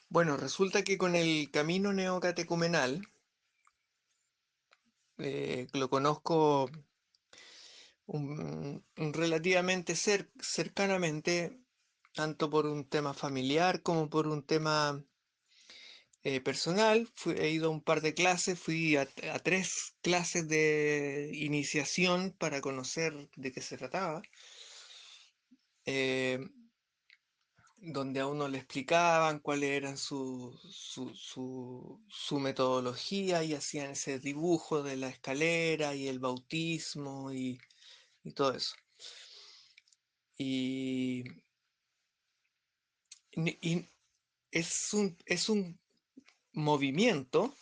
Bueno, resulta que con el camino neocatecumenal, lo conozco relativamente cercanamente, tanto por un tema familiar como por un tema personal. He ido a un par de clases, fui a tres clases de iniciación para conocer de qué se trataba. eh, Donde a uno le explicaban cuáles eran su metodología y hacían ese dibujo de la escalera y el bautismo y todo eso. Y, y es un movimiento,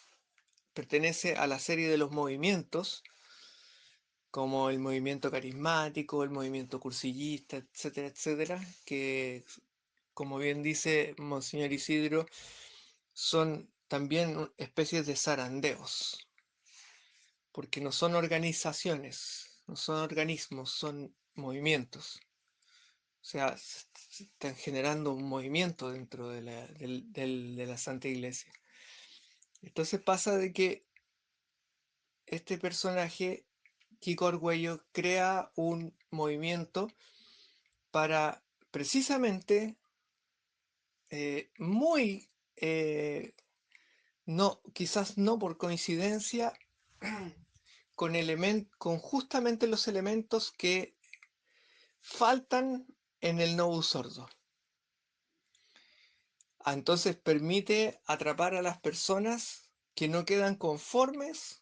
pertenece a la serie de los movimientos, como el movimiento carismático, el movimiento cursillista, etcétera, etcétera, que, como bien dice Monseñor Isidro, son también especies de zarandeos, porque no son organizaciones, no son organismos, son movimientos. O sea, se están generando un movimiento dentro de la Santa Iglesia. Entonces pasa de que este personaje, Kiko Argüello, crea un movimiento para precisamente, muy, no, quizás no por coincidencia, con justamente los elementos que faltan en el Novus Ordo. Entonces permite atrapar a las personas que no quedan conformes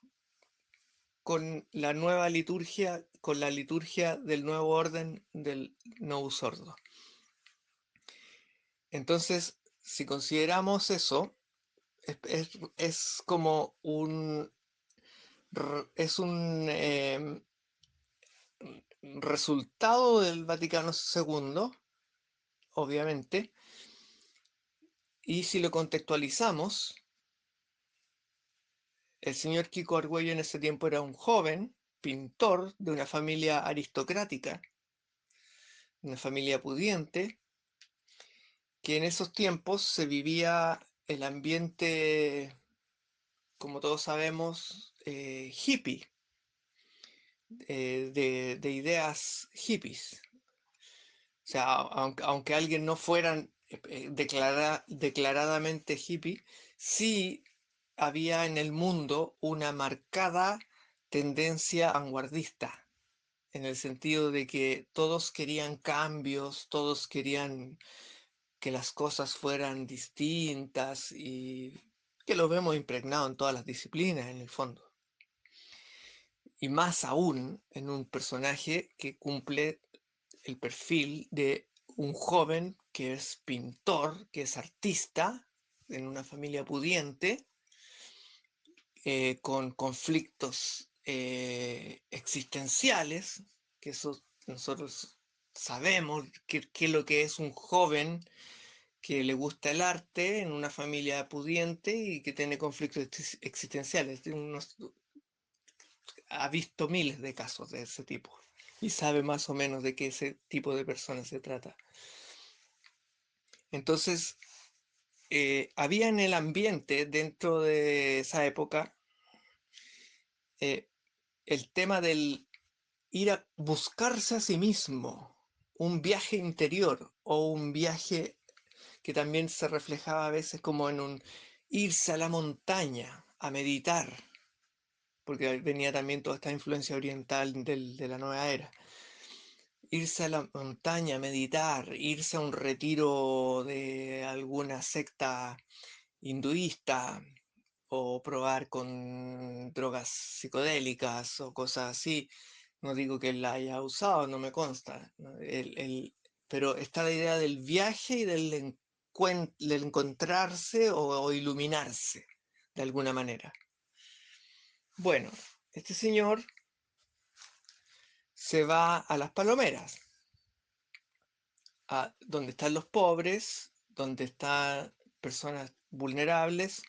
con la nueva liturgia, con la liturgia del nuevo orden del Novus Ordo. Entonces, si consideramos eso, es como un resultado del Vaticano II, obviamente, y si lo contextualizamos, el señor Kiko Argüello en ese tiempo era un joven pintor de una familia aristocrática, una familia pudiente, que en esos tiempos se vivía el ambiente, como todos sabemos, hippie, de ideas hippies. O sea, aunque alguien no fuera declaradamente hippie, sí había en el mundo una marcada tendencia vanguardista, en el sentido de que todos querían cambios, todos querían que las cosas fueran distintas y que lo vemos impregnado en todas las disciplinas en el fondo. Y más aún en un personaje que cumple el perfil de un joven que es pintor, que es artista, en una familia pudiente, con conflictos existenciales, que eso nosotros sabemos que es lo que es un joven que le gusta el arte en una familia pudiente y que tiene conflictos existenciales. Ha visto miles de casos de ese tipo y sabe más o menos de qué ese tipo de personas se trata. Entonces, había en el ambiente dentro de esa época, eh, el tema del ir a buscarse a sí mismo, un viaje interior o un viaje que también se reflejaba a veces como en un irse a la montaña a meditar, porque venía también toda esta influencia oriental de la nueva era. Irse a la montaña a meditar, irse a un retiro de alguna secta hinduista o probar con drogas psicodélicas o cosas así. No digo que él la haya usado, no me consta, ¿no? Pero está la idea del viaje y del encontrarse o iluminarse de alguna manera. Bueno, este señor se va a las Palomeras, a donde están los pobres, donde están personas vulnerables,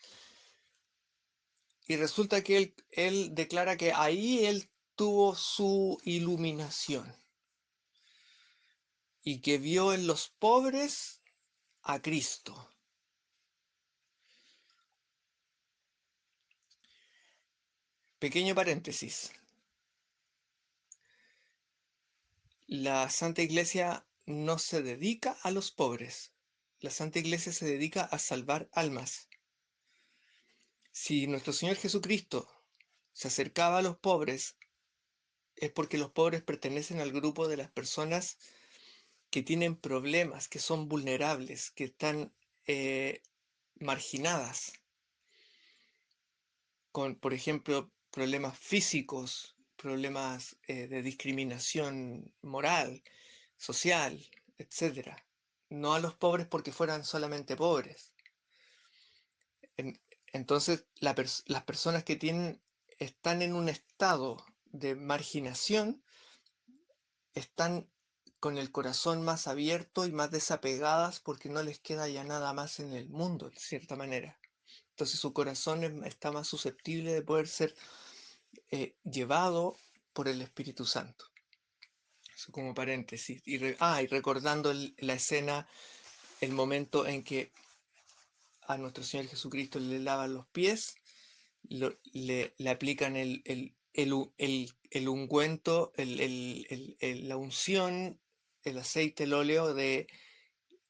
y resulta que él declara que ahí él tuvo su iluminación y que vio en los pobres a Cristo. Pequeño paréntesis. La Santa Iglesia no se dedica a los pobres. La Santa Iglesia se dedica a salvar almas. Si nuestro Señor Jesucristo se acercaba a los pobres, es porque los pobres pertenecen al grupo de las personas que tienen problemas, que son vulnerables, que están marginadas, con, por ejemplo, problemas físicos, problemas de discriminación moral, social, etcétera. No a los pobres porque fueran solamente pobres. En- entonces, las personas que están en un estado de marginación están con el corazón más abierto y más desapegadas porque no les queda ya nada más en el mundo, de cierta manera. Entonces su corazón está más susceptible de poder ser llevado por el Espíritu Santo. Eso como paréntesis. Y recordando la escena, el momento en que a nuestro Señor Jesucristo le lavan los pies, le aplican el ungüento, la unción, el aceite, el óleo de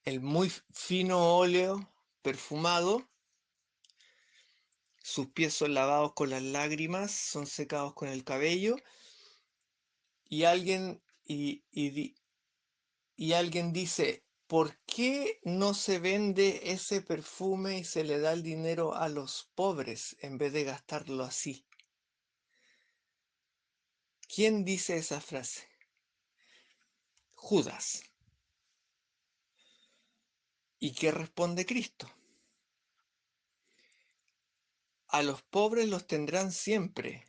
el muy fino óleo perfumado. Sus pies son lavados con las lágrimas, son secados con el cabello, y alguien dice, ¿por qué no se vende ese perfume y se le da el dinero a los pobres en vez de gastarlo así? ¿Quién dice esa frase? Judas. ¿Y qué responde Cristo? A los pobres los tendrán siempre,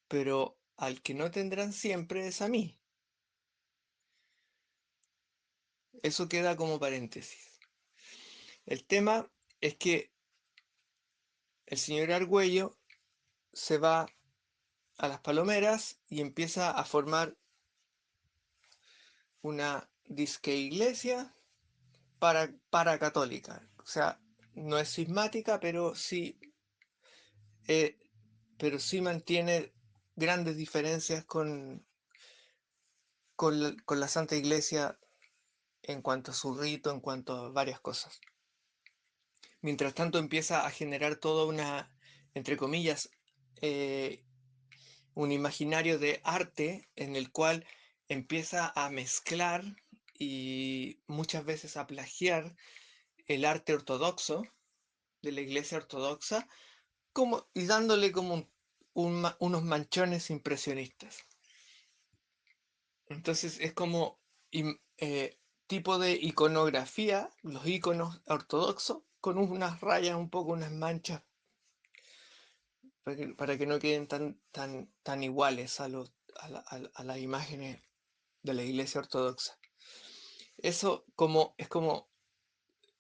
pero al que no tendrán siempre es a mí. Eso queda como paréntesis. El tema es que el señor Argüello se va a las Palomeras y empieza a formar una disque iglesia para católica. O sea, no es cismática, eh, pero sí mantiene grandes diferencias con la Santa Iglesia en cuanto a su rito, en cuanto a varias cosas. Mientras tanto empieza a generar toda una, entre comillas, eh, un imaginario de arte en el cual empieza a mezclar y muchas veces a plagiar el arte ortodoxo de la iglesia ortodoxa y dándole como unos manchones impresionistas. Entonces es como tipo de iconografía, los iconos ortodoxos, con unas rayas, un poco unas manchas, para que no queden tan iguales a las imágenes de la iglesia ortodoxa. Eso es como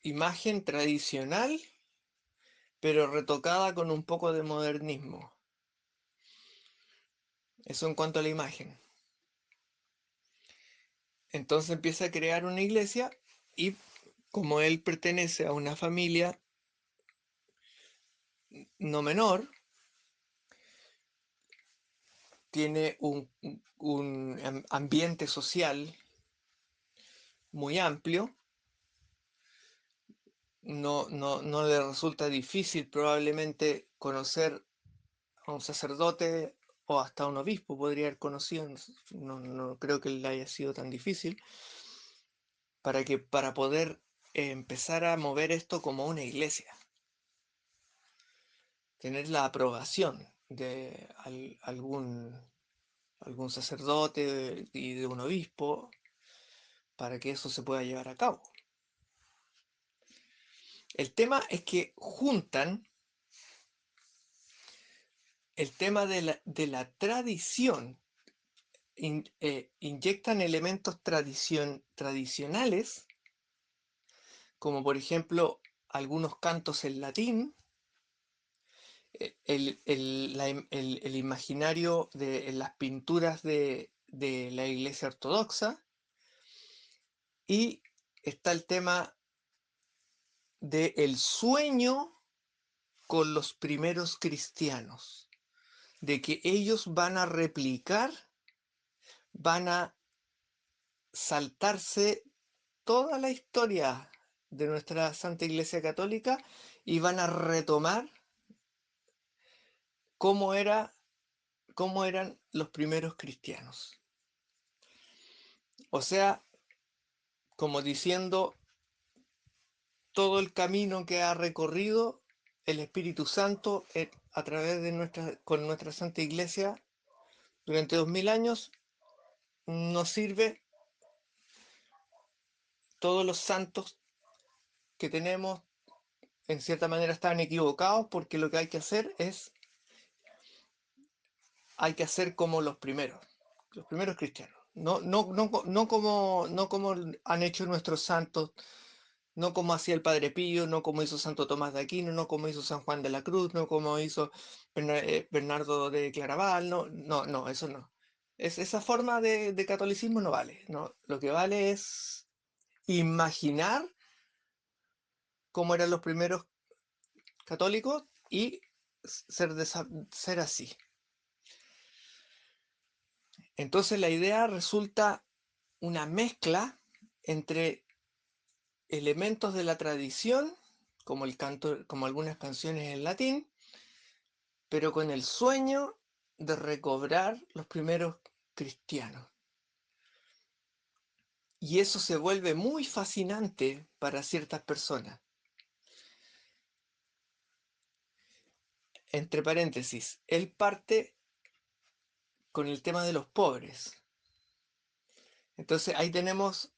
imagen tradicional, pero retocada con un poco de modernismo. Eso en cuanto a la imagen. Entonces empieza a crear una iglesia y como él pertenece a una familia no menor, tiene un ambiente social muy amplio, no le resulta difícil probablemente conocer a un sacerdote o hasta un obispo podría haber conocido, no creo que le haya sido tan difícil, para poder empezar a mover esto como una iglesia, tener la aprobación de algún sacerdote y de un obispo para que eso se pueda llevar a cabo. El tema es que juntan el tema de la tradición, inyectan elementos tradicionales, como por ejemplo algunos cantos en latín, el imaginario de las pinturas de la iglesia ortodoxa, y está el tema del sueño con los primeros cristianos. de que ellos van a replicar, van a saltarse toda la historia de nuestra Santa Iglesia Católica y van a retomar cómo era, cómo eran los primeros cristianos. O sea, como diciendo, todo el camino que ha recorrido el Espíritu Santo a través de con nuestra Santa Iglesia durante 2000 años nos sirve. Todos los santos que tenemos en cierta manera están equivocados, porque lo que hay que hacer como los primeros cristianos. No como han hecho nuestros santos, no como hacía el Padre Pío, no como hizo Santo Tomás de Aquino, no como hizo San Juan de la Cruz, no como hizo Bernardo de Claraval, no, eso no. Esa forma de catolicismo no vale, no. Lo que vale es imaginar cómo eran los primeros católicos y ser así. Entonces la idea resulta una mezcla entre elementos de la tradición, como el canto, como algunas canciones en latín, pero con el sueño de recobrar los primeros cristianos. Y eso se vuelve muy fascinante para ciertas personas. Entre paréntesis, él parte con el tema de los pobres. Entonces ahí tenemos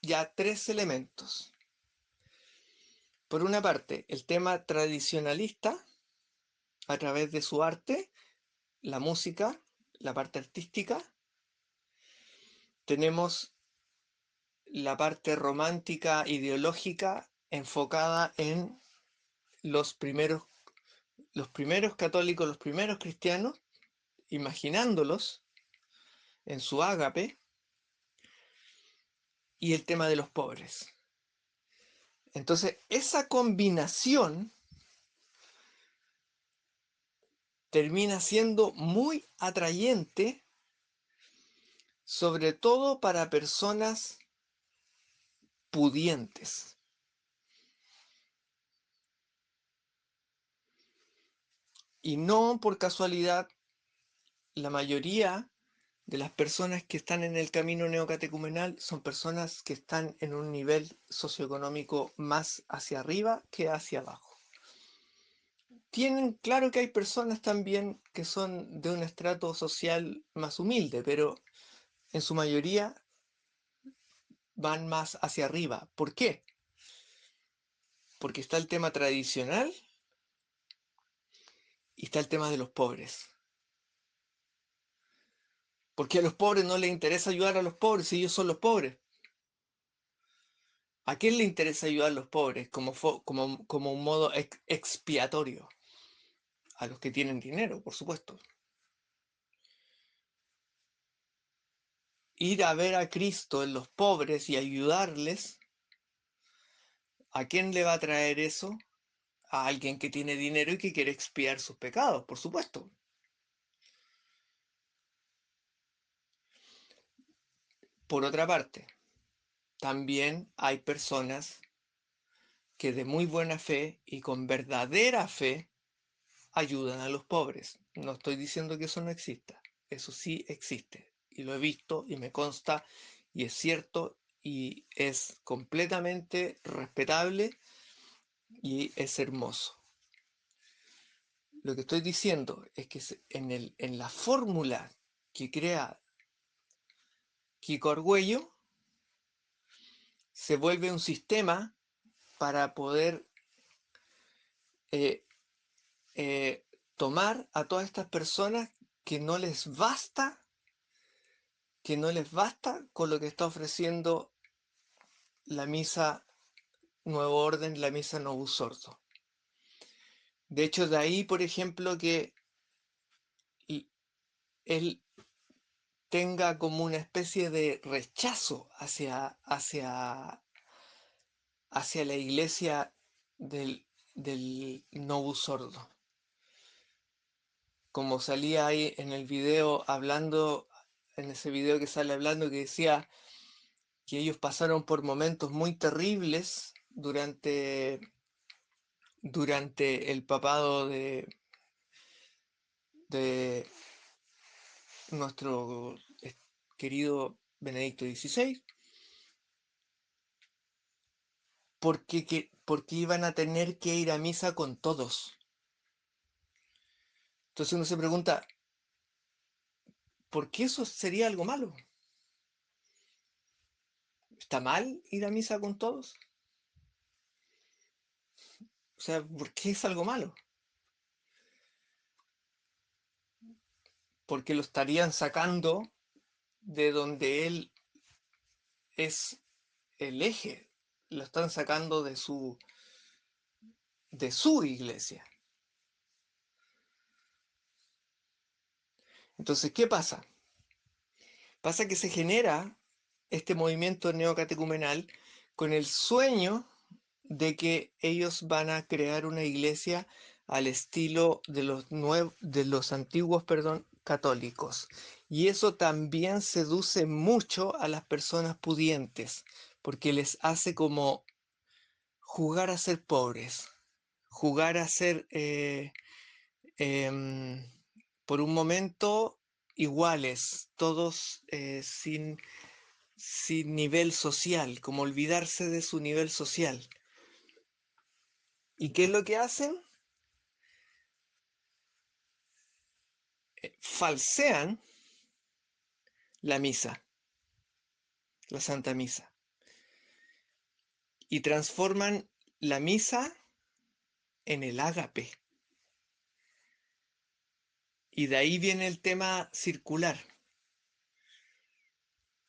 ya tres elementos. Por una parte, el tema tradicionalista a través de su arte, la música, la parte artística. Tenemos la parte romántica, ideológica, enfocada en los primeros, los primeros católicos, los primeros cristianos, imaginándolos en su ágape, y el tema de los pobres. Entonces, esa combinación termina siendo muy atrayente, sobre todo para personas pudientes. Y no por casualidad, la mayoría de las personas que están en el camino neocatecumenal son personas que están en un nivel socioeconómico más hacia arriba que hacia abajo. Tienen claro que hay personas también que son de un estrato social más humilde, pero en su mayoría van más hacia arriba. ¿Por qué? Porque está el tema tradicional y está el tema de los pobres. Porque a los pobres no les interesa ayudar a los pobres si ellos son los pobres. ¿A quién le interesa ayudar a los pobres como un modo expiatorio? A los que tienen dinero, por supuesto. Ir a ver a Cristo en los pobres y ayudarles, ¿a quién le va a traer eso? A alguien que tiene dinero y que quiere expiar sus pecados, por supuesto. Por otra parte, también hay personas que de muy buena fe y con verdadera fe ayudan a los pobres. No estoy diciendo que eso no exista, eso sí existe y lo he visto y me consta y es cierto y es completamente respetable y es hermoso. Lo que estoy diciendo es que en la fórmula que crea Kiko Argüello se vuelve un sistema para poder eh, eh, tomar a todas estas personas que no les basta, que no les basta con lo que está ofreciendo la misa Nuevo Orden, la misa Novus Sordo. De hecho, de ahí, por ejemplo, que él tenga como una especie de rechazo hacia la iglesia del Novus Sordo. como salía ahí en el video hablando, en ese video que sale hablando, que decía que ellos pasaron por momentos muy terribles durante el papado de nuestro querido Benedicto XVI, porque iban a tener que ir a misa con todos. Entonces uno se pregunta, ¿por qué eso sería algo malo? ¿Está mal ir a misa con todos? O sea, ¿por qué es algo malo? Porque lo estarían sacando de donde él es el eje, lo están sacando de su iglesia. Entonces, ¿qué pasa? Pasa que se genera este movimiento neocatecumenal con el sueño de que ellos van a crear una iglesia al estilo de los antiguos, perdón, católicos. Y eso también seduce mucho a las personas pudientes, porque les hace como jugar a ser pobres, jugar a ser em, por un momento iguales, todos sin nivel social, como olvidarse de su nivel social. ¿Y qué es lo que hacen? Falsean la misa, la Santa Misa, y transforman la misa en el ágape. Y de ahí viene el tema circular.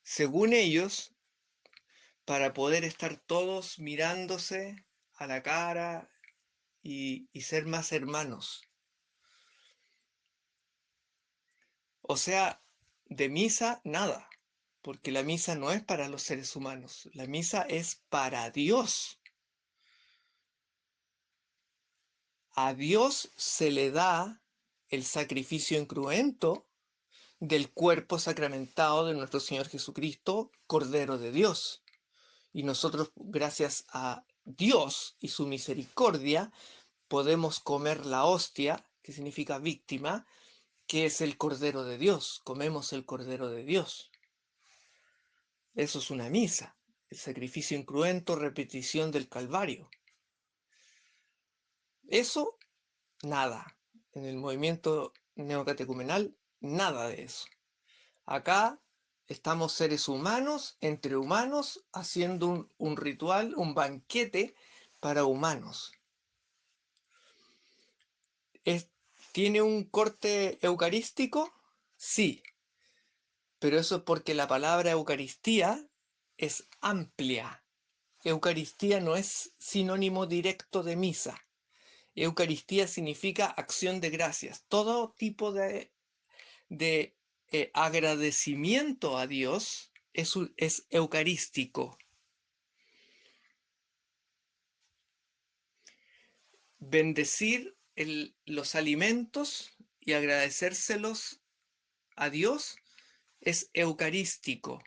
Según ellos, para poder estar todos mirándose a la cara y ser más hermanos. O sea, de misa nada, porque la misa no es para los seres humanos, la misa es para Dios. A Dios se le da el sacrificio incruento del cuerpo sacramentado de nuestro Señor Jesucristo, Cordero de Dios. Y nosotros, gracias a Dios y su misericordia, podemos comer la hostia, que significa víctima, que es el Cordero de Dios. Comemos el Cordero de Dios. Eso es una misa. El sacrificio incruento, repetición del Calvario. Eso, nada. En el movimiento neocatecumenal, nada de eso. Acá estamos seres humanos, entre humanos, haciendo un ritual, un banquete para humanos. ¿Tiene un corte eucarístico? Sí, pero eso es porque la palabra Eucaristía es amplia. Eucaristía no es sinónimo directo de misa. Eucaristía significa acción de gracias. Todo tipo de agradecimiento a Dios es eucarístico. Bendecir los alimentos y agradecérselos a Dios es eucarístico.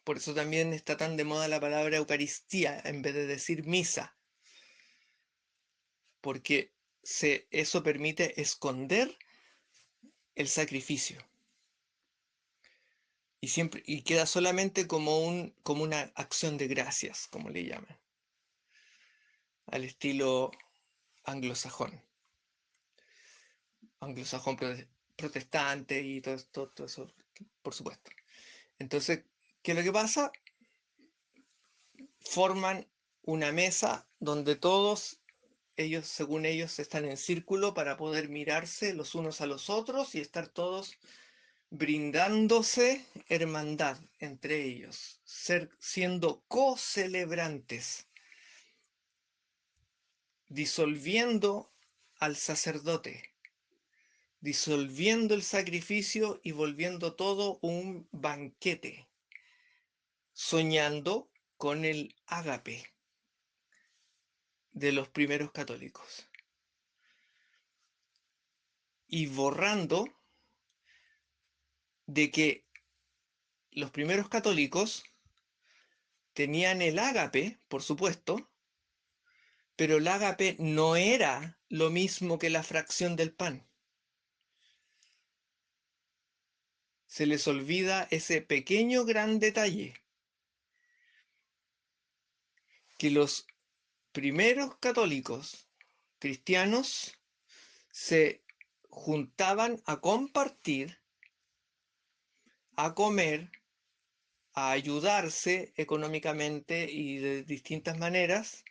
Por eso también está tan de moda la palabra Eucaristía en vez de decir misa, porque eso permite esconder el sacrificio y queda solamente como una acción de gracias, como le llaman, al estilo anglosajón, anglosajón protestante y todo eso, por supuesto. Entonces, ¿qué es lo que pasa? Forman una mesa donde todos ellos, según ellos, están en círculo para poder mirarse los unos a los otros y estar todos brindándose hermandad entre ellos, siendo co-celebrantes, disolviendo al sacerdote, disolviendo el sacrificio y volviendo todo un banquete, soñando con el ágape de los primeros católicos. y borrando de que los primeros católicos tenían el ágape, por supuesto, pero el ágape no era lo mismo que la fracción del pan. Se les olvida ese pequeño gran detalle, que los primeros católicos cristianos se juntaban a compartir, a comer, a ayudarse económicamente y de distintas maneras,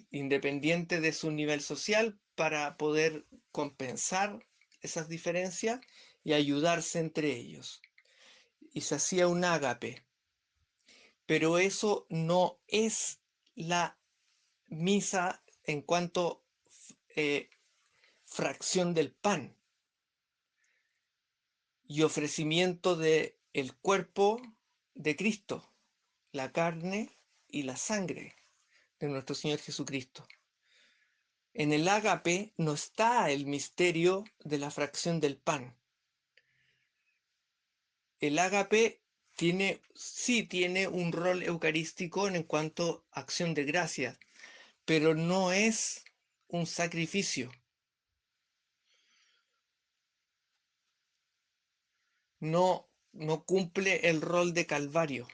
independiente de su nivel social, para poder compensar esas diferencias y ayudarse entre ellos. Y se hacía un ágape. Pero eso no es la misa en cuanto eh, fracción del pan y ofrecimiento de el cuerpo de Cristo, la carne y la sangre de nuestro Señor Jesucristo. En el ágape no está el misterio de la fracción del pan. El ágape sí tiene un rol eucarístico en cuanto a acción de gracias, pero no es un sacrificio. No cumple el rol de Calvario,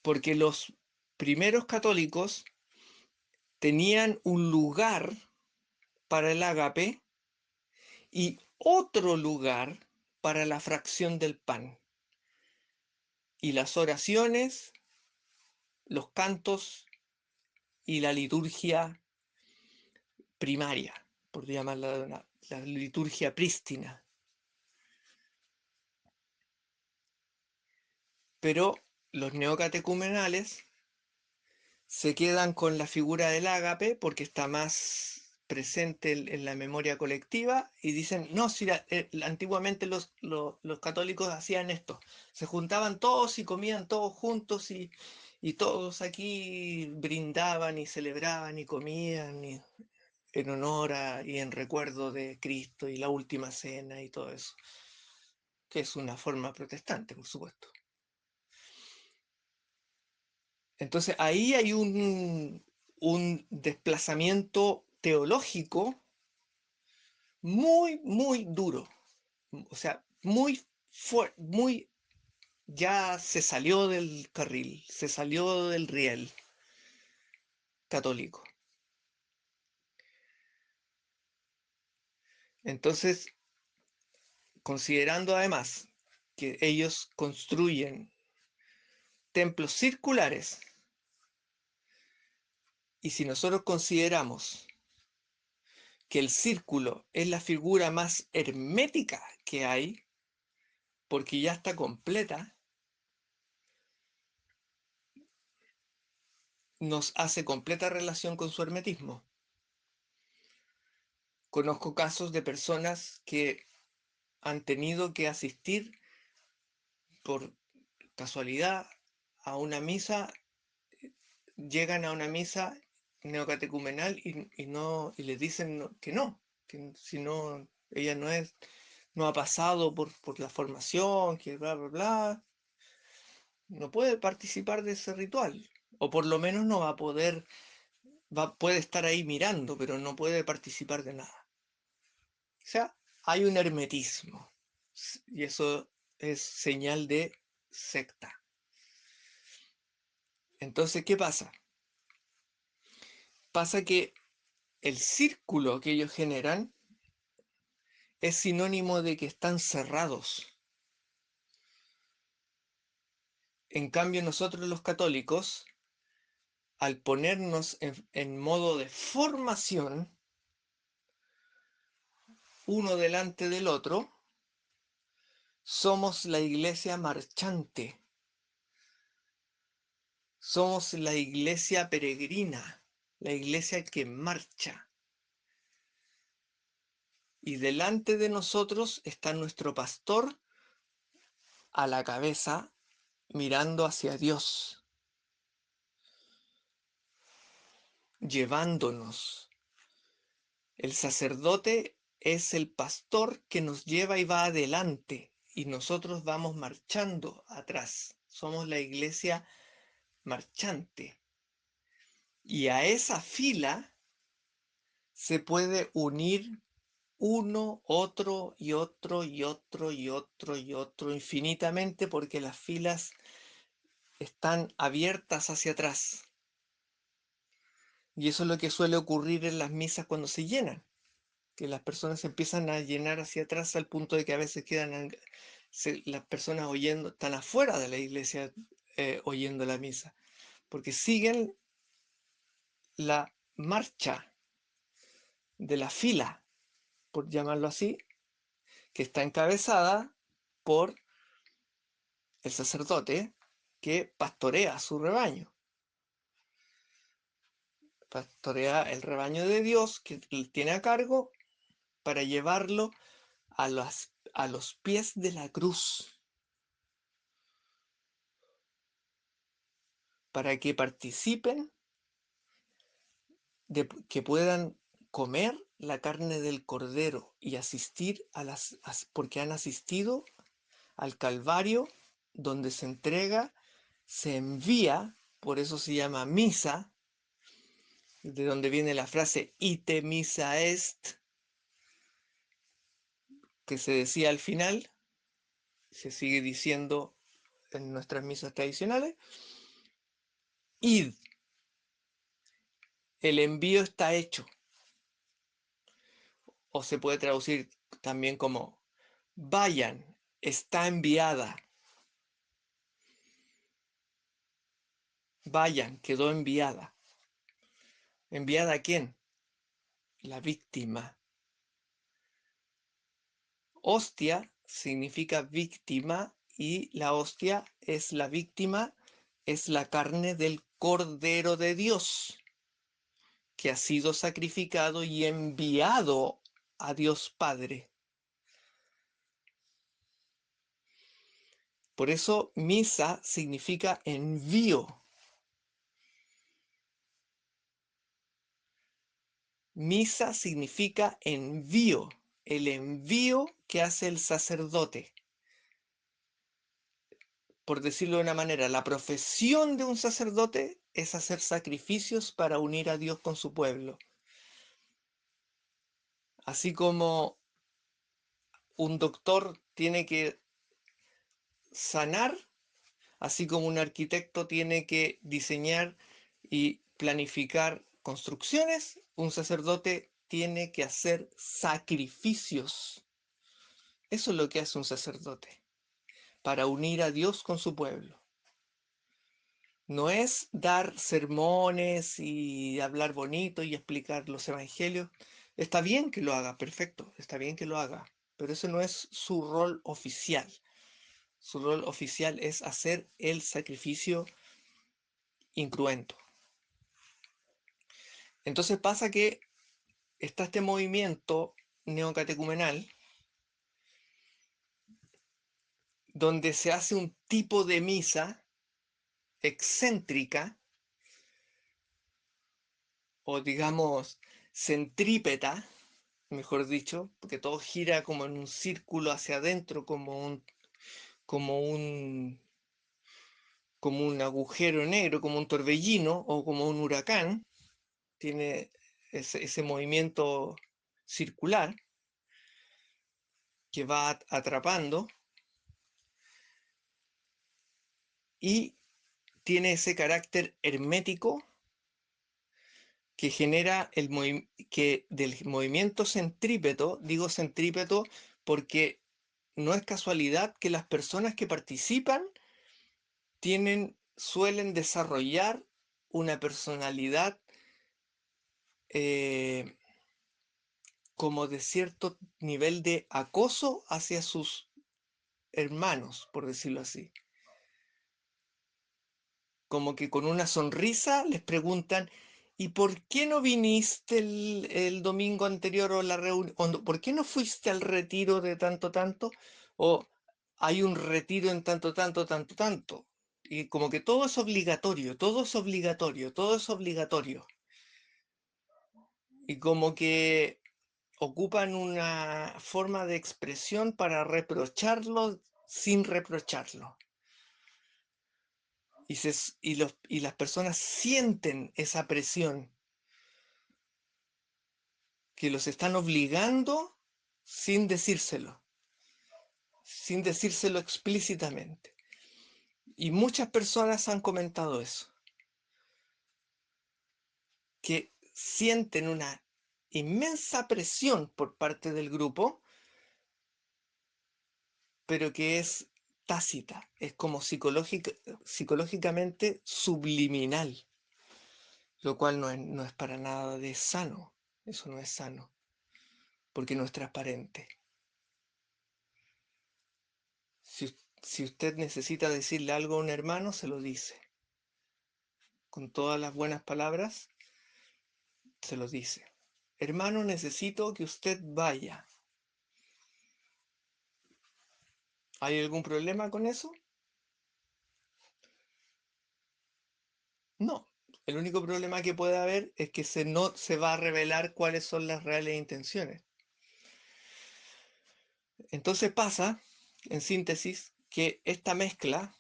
porque los primeros católicos tenían un lugar para el ágape y otro lugar para la fracción del pan. Y las oraciones, los cantos y la liturgia primaria, por llamarla la liturgia prístina. Pero los neocatecumenales se quedan con la figura del ágape porque está más presente en la memoria colectiva y dicen, no, si antiguamente los católicos hacían esto, se juntaban todos y comían todos juntos y todos aquí brindaban y celebraban y comían en honor y en recuerdo de Cristo y la última cena y todo eso, que es una forma protestante, por supuesto. Entonces ahí hay un desplazamiento teológico muy, muy duro. O sea, muy fuerte, muy, ya se salió del carril, se salió del riel católico. Entonces, considerando además que ellos construyen templos circulares, y si nosotros consideramos que el círculo es la figura más hermética que hay, porque ya está completa, nos hace completa relación con su hermetismo. Conozco casos de personas que han tenido que asistir por casualidad a una misa, llegan a una misa neocatecumenal y les dicen que si no, ella no ha pasado por la formación, que bla, bla, bla, no puede participar de ese ritual, o por lo menos no va a poder, puede estar ahí mirando, pero no puede participar de nada. O sea, hay un hermetismo y eso es señal de secta. Entonces, ¿qué pasa? Pasa que el círculo que ellos generan es sinónimo de que están cerrados. En cambio, nosotros los católicos, al ponernos en modo de formación, uno delante del otro, somos la iglesia marchante, somos la iglesia peregrina, la iglesia que marcha. Y delante de nosotros está nuestro pastor a la cabeza mirando hacia Dios. llevándonos. El sacerdote es el pastor que nos lleva y va adelante y nosotros vamos marchando atrás. Somos la iglesia marchante. Y a esa fila se puede unir uno, otro y otro y otro y otro y otro infinitamente porque las filas están abiertas hacia atrás. Y eso es lo que suele ocurrir en las misas cuando se llenan, que las personas se empiezan a llenar hacia atrás al punto de que a veces quedan las personas oyendo, están afuera de la iglesia oyendo la misa, porque siguen la marcha de la fila, por llamarlo así, que está encabezada por el sacerdote que pastorea su rebaño, pastorea el rebaño de Dios que tiene a cargo para llevarlo a los pies de la cruz, para que participen, que puedan comer la carne del cordero y asistir porque han asistido al Calvario, donde se entrega, se envía, por eso se llama misa, de donde viene la frase ite missa est, que se decía al final, se sigue diciendo en nuestras misas tradicionales, id, el envío está hecho, o se puede traducir también como vayan, está enviada, vayan, quedó enviada. ¿Enviada a quién? La víctima. Hostia significa víctima y la hostia es la víctima, es la carne del Cordero de Dios, que ha sido sacrificado y enviado a Dios Padre. Por eso misa significa envío. Misa significa envío, el envío que hace el sacerdote. Por decirlo de una manera, la profesión de un sacerdote es hacer sacrificios para unir a Dios con su pueblo. Así como un doctor tiene que sanar, así como un arquitecto tiene que diseñar y planificar construcciones, un sacerdote tiene que hacer sacrificios. Eso es lo que hace un sacerdote, para unir a Dios con su pueblo. No es dar sermones y hablar bonito y explicar los evangelios. Está bien que lo haga, perfecto, está bien que lo haga, pero ese no es su rol oficial. Su rol oficial es hacer el sacrificio incruento. Entonces pasa que está este movimiento neocatecumenal donde se hace un tipo de misa excéntrica o digamos centrípeta, mejor dicho, porque todo gira como en un círculo hacia adentro, como un, como un agujero negro, como un torbellino o como un huracán, tiene ese movimiento circular que va atrapando y tiene ese carácter hermético que genera que del movimiento centrípeto, digo centrípeto porque no es casualidad que las personas que participan suelen desarrollar una personalidad eh, como de cierto nivel de acoso hacia sus hermanos, por decirlo así. Como que con una sonrisa les preguntan, ¿y por qué no viniste el domingo anterior o la reunión? ¿Por qué no fuiste al retiro de tanto, tanto? O hay un retiro en tanto, tanto, tanto, tanto. Y como que todo es obligatorio, todo es obligatorio, todo es obligatorio. y como que ocupan una forma de expresión para reprocharlo sin reprocharlo. Y las personas sienten esa presión que los están obligando sin decírselo explícitamente. Y muchas personas han comentado eso, que sienten una inmensa presión por parte del grupo, pero que es tácita, es como psicológicamente subliminal, lo cual no es para nada de sano. Eso no es sano, porque no es transparente. Si usted necesita decirle algo a un hermano, se lo dice. Con todas las buenas palabras, se lo dice. Hermano, necesito que usted vaya. ¿Hay algún problema con eso? No. El único problema que puede haber es que no se va a revelar cuáles son las reales intenciones. Entonces pasa, en síntesis, que esta mezcla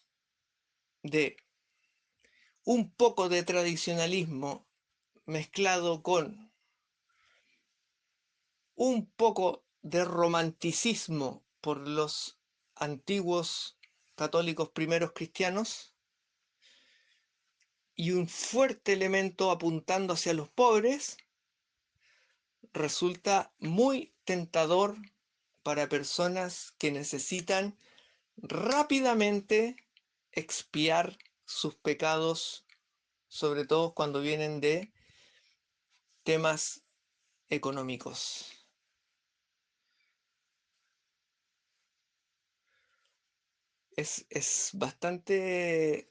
de un poco de tradicionalismo mezclado con un poco de romanticismo por los antiguos católicos primeros cristianos y un fuerte elemento apuntando hacia los pobres, resulta muy tentador para personas que necesitan rápidamente expiar sus pecados, sobre todo cuando vienen de temas económicos. Es bastante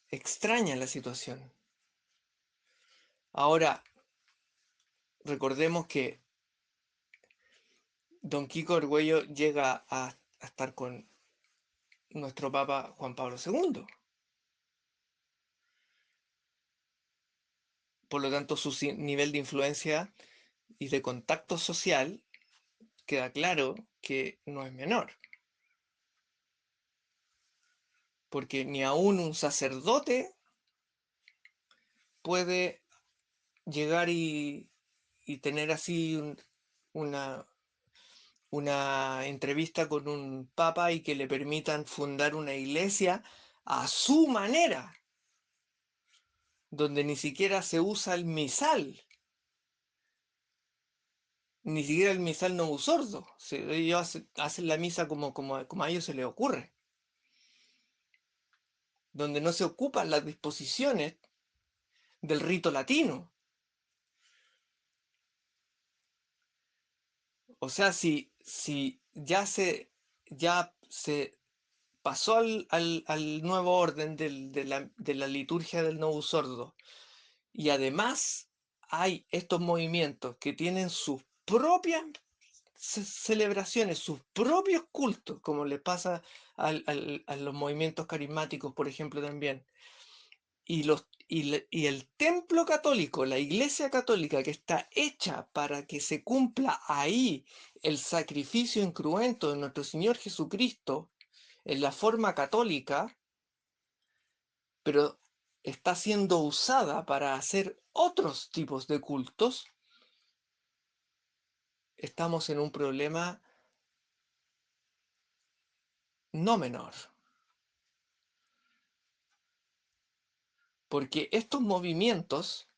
extraña la situación. Ahora, recordemos que Don Kiko Argüello llega a estar con nuestro Papa Juan Pablo II. Por lo tanto, su nivel de influencia y de contacto social queda claro que no es menor. Porque ni aún un sacerdote puede llegar y tener así una, una entrevista con un papa y que le permitan fundar una iglesia a su manera, donde ni siquiera se usa el misal, ni siquiera el misal no sordo. Ellos hacen la misa como a ellos se les ocurre, donde no se ocupan las disposiciones del rito latino. O sea, si ya se pasó al nuevo orden de la liturgia del Novus Sordo, y además hay estos movimientos que tienen sus propias celebraciones, sus propios cultos, como le pasa a los movimientos carismáticos, por ejemplo, también. Y el templo católico, la iglesia católica que está hecha para que se cumpla ahí el sacrificio incruento de nuestro Señor Jesucristo en la forma católica, pero está siendo usada para hacer otros tipos de cultos, estamos en un problema no menor. Porque estos movimientos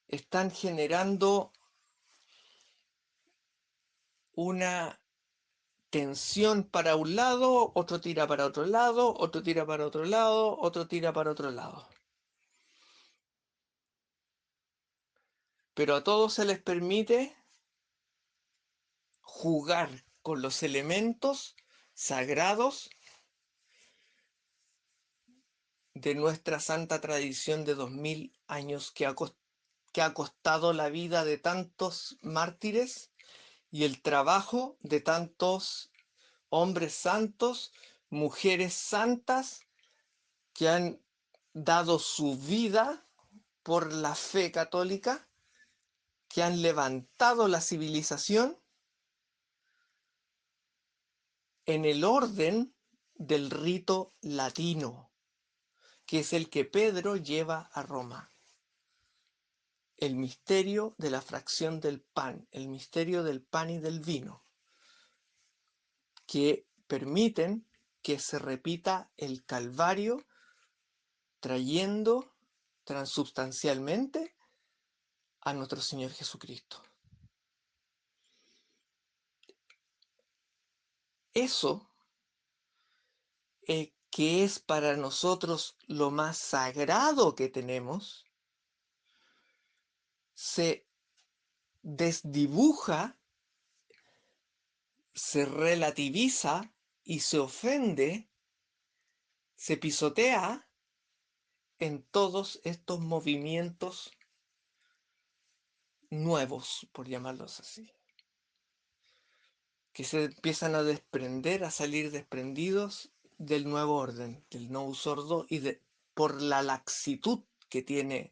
están generando una tensión para un lado, otro tira para otro lado, otro tira para otro lado, otro tira para otro lado. Pero a todos se les permite jugar con los elementos sagrados de nuestra santa tradición de 2000 años que ha costado la vida de tantos mártires y el trabajo de tantos hombres santos, mujeres santas que han dado su vida por la fe católica, que han levantado la civilización en el orden del rito latino, que es el que Pedro lleva a Roma. El misterio de la fracción del pan, el misterio del pan y del vino, que permiten que se repita el Calvario trayendo transubstancialmente a nuestro Señor Jesucristo. Eso, que es para nosotros lo más sagrado que tenemos, se desdibuja, se relativiza y se ofende, se pisotea en todos estos movimientos nuevos, por llamarlos así, que se empiezan a desprender, a salir desprendidos del nuevo orden, del novus ordo, por la laxitud que tiene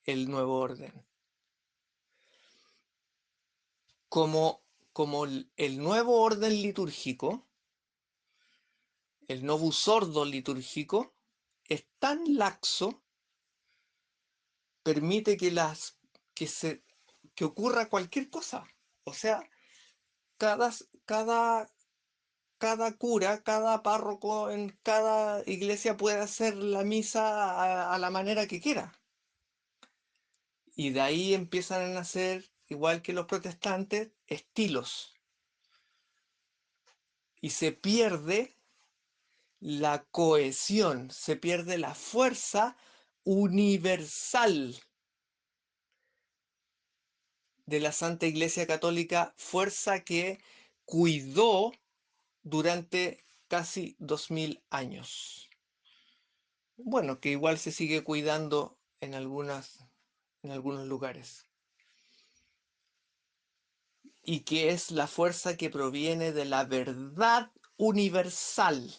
el nuevo orden. Como el nuevo orden litúrgico, el novus ordo litúrgico, es tan laxo, permite que ocurra cualquier cosa. O sea, cada, cada, cada cura, cada párroco en cada iglesia puede hacer la misa a la manera que quiera. Y de ahí empiezan a nacer, igual que los protestantes, estilos. Y se pierde la cohesión, se pierde la fuerza universal de la Santa Iglesia Católica, fuerza que cuidó durante casi 2000 años. Bueno, que igual se sigue cuidando en algunos lugares. Y que es la fuerza que proviene de la verdad universal.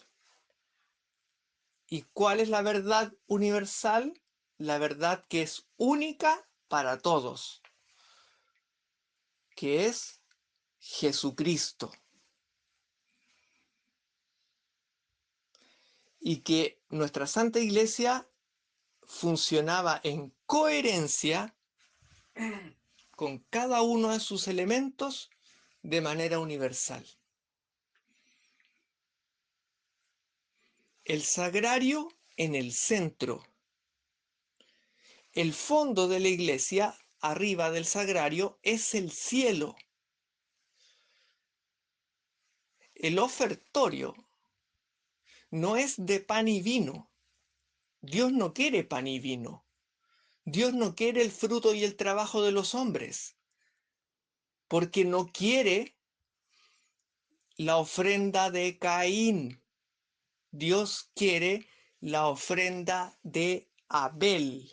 ¿Y cuál es la verdad universal? La verdad que es única para todos, que es Jesucristo. Y que nuestra Santa Iglesia funcionaba en coherencia con cada uno de sus elementos de manera universal. El sagrario en el centro. El fondo de la iglesia, arriba del sagrario, es el cielo. El ofertorio no es de pan y vino. Dios no quiere pan y vino. Dios no quiere el fruto y el trabajo de los hombres, porque no quiere la ofrenda de Caín. Dios quiere la ofrenda de Abel.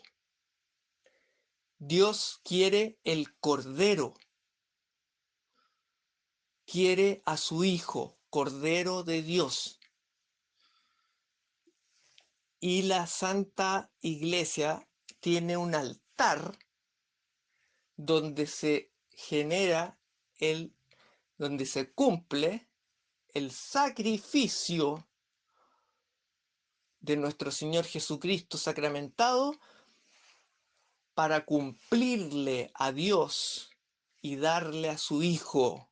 Dios quiere el cordero. Quiere a su Hijo, Cordero de Dios. Y la Santa Iglesia tiene un altar donde se genera donde se cumple el sacrificio de nuestro Señor Jesucristo sacramentado para cumplirle a Dios y darle a su Hijo.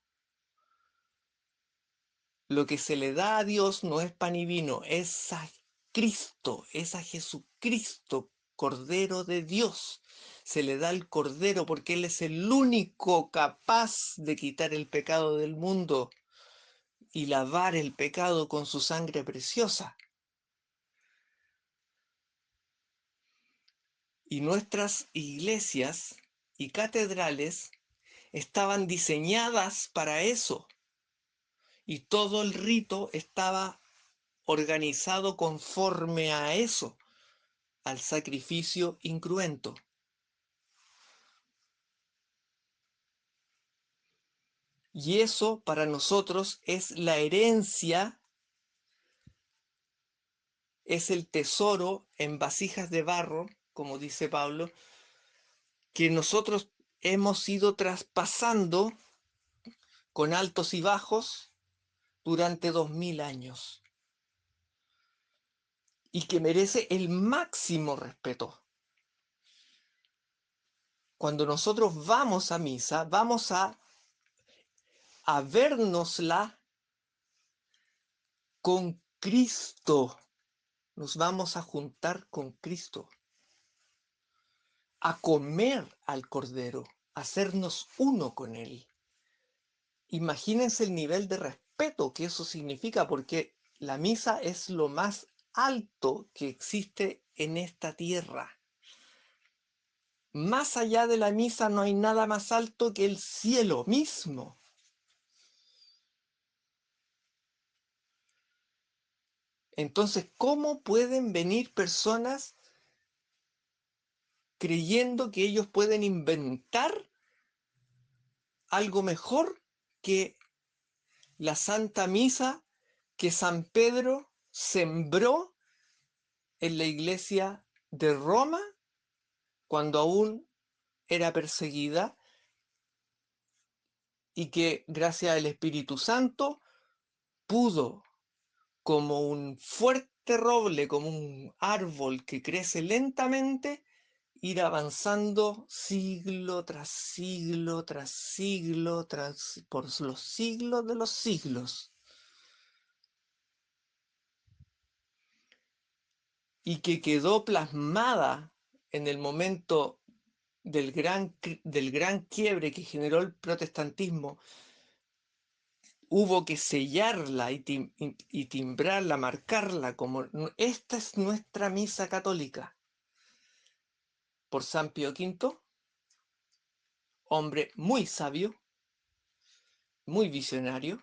Lo que se le da a Dios no es pan y vino, es a Cristo, es a Jesucristo, Cordero de Dios. Se le da el Cordero porque Él es el único capaz de quitar el pecado del mundo y lavar el pecado con su sangre preciosa. Y nuestras iglesias y catedrales estaban diseñadas para eso. Y todo el rito estaba organizado conforme a eso, al sacrificio incruento. Y eso para nosotros es la herencia es el tesoro en vasijas de barro, como dice Pablo, que nosotros hemos ido traspasando con altos y bajos durante 2000 años y que merece el máximo respeto. Cuando nosotros vamos a misa, vamos a vernosla con Cristo. Nos vamos a juntar con Cristo, a comer al Cordero, a hacernos uno con Él. Imagínense el nivel de respeto que eso significa, porque la misa es lo más alto que existe en esta tierra. Más allá de la misa no hay nada más alto que el cielo mismo. Entonces, ¿cómo pueden venir personas creyendo que ellos pueden inventar algo mejor que la Santa Misa que San Pedro sembró en la iglesia de Roma cuando aún era perseguida y que gracias al Espíritu Santo pudo, como un fuerte roble, como un árbol que crece lentamente, ir avanzando siglo tras siglo, tras siglo, por los siglos de los siglos. Y que quedó plasmada en el momento del gran quiebre que generó el protestantismo. Hubo que sellarla y timbrarla, marcarla como esta es nuestra misa católica, por San Pío V, hombre muy sabio, muy visionario.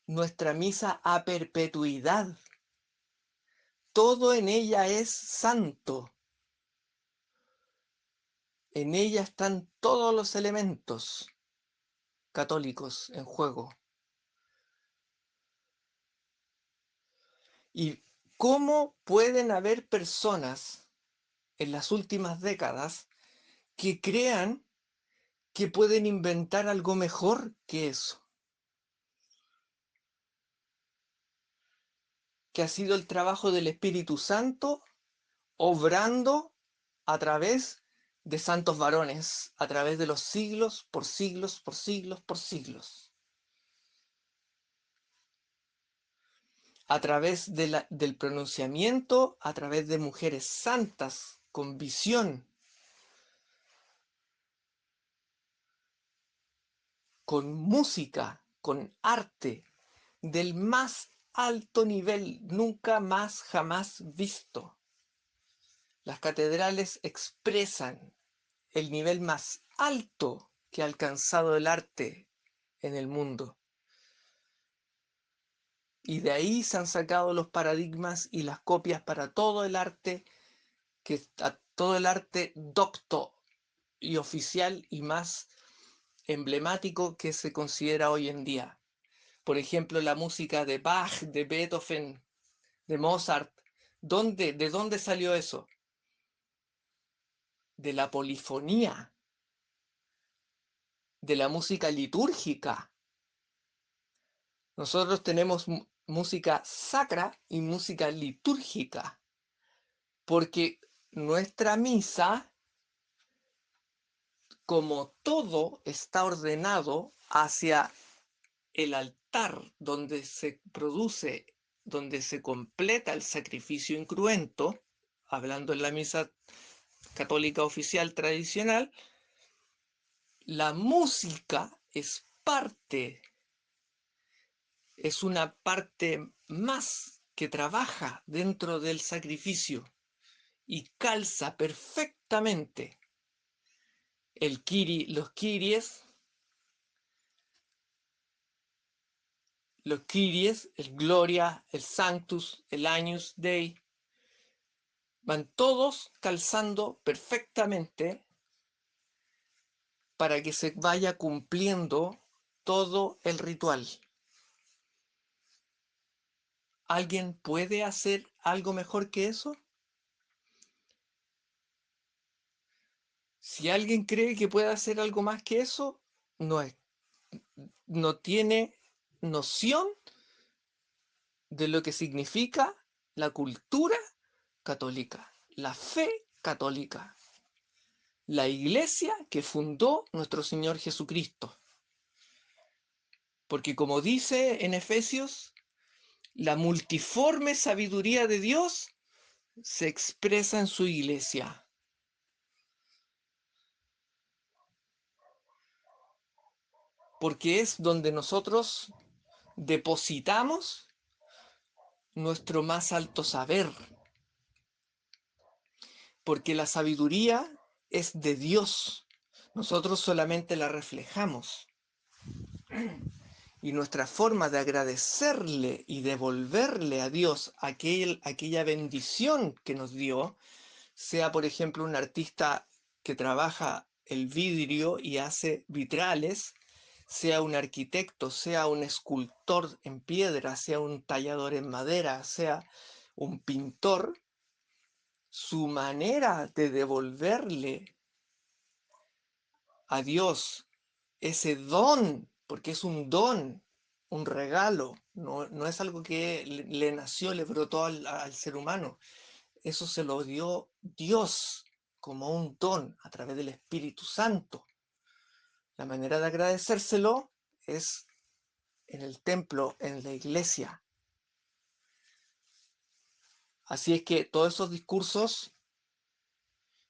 Nuestra misa a perpetuidad, todo en ella es santo, en ella están todos los elementos católicos en juego. ¿Y cómo pueden haber personas en las últimas décadas que crean que pueden inventar algo mejor que eso? Que ha sido el trabajo del Espíritu Santo obrando a través de santos varones, a través de los siglos, por siglos, por siglos, por siglos. A través del pronunciamiento, a través de mujeres santas, con visión, con música, con arte, del más alto nivel, nunca más jamás visto. Las catedrales expresan el nivel más alto que ha alcanzado el arte en el mundo. Y de ahí se han sacado los paradigmas y las copias para todo el arte, todo el arte docto y oficial y más emblemático que se considera hoy en día. Por ejemplo, la música de Bach, de Beethoven, de Mozart. ¿De dónde salió eso? De la polifonía, de la música litúrgica. Nosotros tenemos música sacra y música litúrgica, porque nuestra misa, como todo, está ordenado hacia el altar donde se produce, donde se completa el sacrificio incruento, hablando en la misa católica oficial tradicional. La música es una parte más que trabaja dentro del sacrificio y calza perfectamente los kyries, el Gloria, el Sanctus, el Agnus Dei, van todos calzando perfectamente para que se vaya cumpliendo todo el ritual. ¿Alguien puede hacer algo mejor que eso? Si alguien cree que puede hacer algo más que eso, no es, no tiene noción de lo que significa la cultura católica, la fe católica, la iglesia que fundó nuestro Señor Jesucristo. Porque como dice en Efesios, la multiforme sabiduría de Dios se expresa en su iglesia. Porque es donde nosotros depositamos nuestro más alto saber. Porque la sabiduría es de Dios. Nosotros solamente la reflejamos. Y nuestra forma de agradecerle y devolverle a Dios aquella bendición que nos dio, sea por ejemplo un artista que trabaja el vidrio y hace vitrales, sea un arquitecto, sea un escultor en piedra, sea un tallador en madera, sea un pintor, su manera de devolverle a Dios ese don, porque es un don, un regalo, no es algo que le nació, le brotó al ser humano. Eso se lo dio Dios como un don a través del Espíritu Santo. La manera de agradecérselo es en el templo, en la iglesia. Así es que todos esos discursos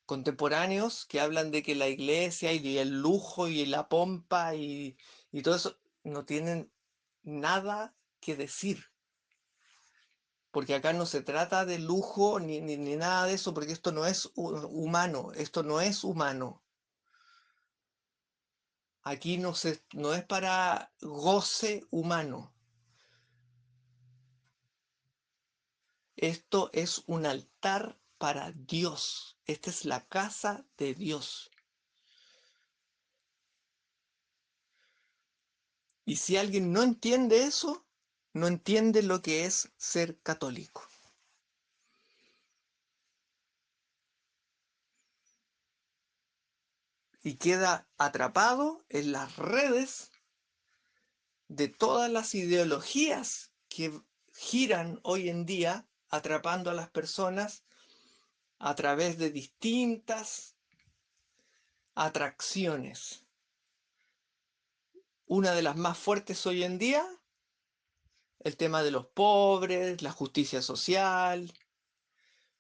contemporáneos que hablan de que la iglesia y el lujo y la pompa y todo eso no tienen nada que decir. Porque acá no se trata de lujo ni nada de eso, porque esto no es humano, esto no es humano. Aquí no es para goce humano. Esto es un altar para Dios. Esta es la casa de Dios. Y si alguien no entiende eso, no entiende lo que es ser católico. Y queda atrapado en las redes de todas las ideologías que giran hoy en día atrapando a las personas a través de distintas atracciones. Una de las más fuertes hoy en día, el tema de los pobres, la justicia social,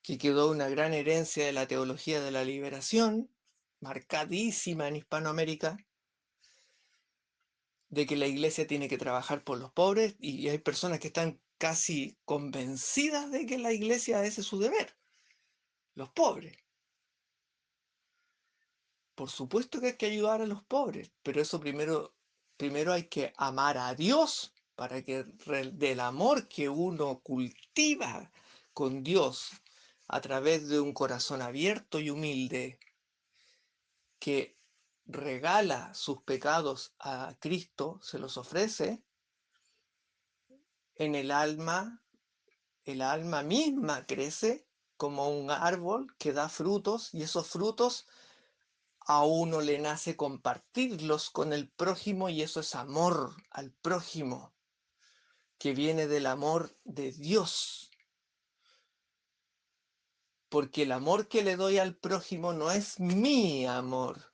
que quedó una gran herencia de la teología de la liberación, marcadísima en Hispanoamérica, de que la iglesia tiene que trabajar por los pobres y hay personas que están casi convencidas de que la iglesia ese es su deber, los pobres. Por supuesto que hay que ayudar a los pobres, pero eso primero hay que amar a Dios para que del amor que uno cultiva con Dios a través de un corazón abierto y humilde que regala sus pecados a Cristo, se los ofrece, en el alma misma crece como un árbol que da frutos y esos frutos a uno le nace compartirlos con el prójimo y eso es amor al prójimo, que viene del amor de Dios. Porque el amor que le doy al prójimo no es mi amor,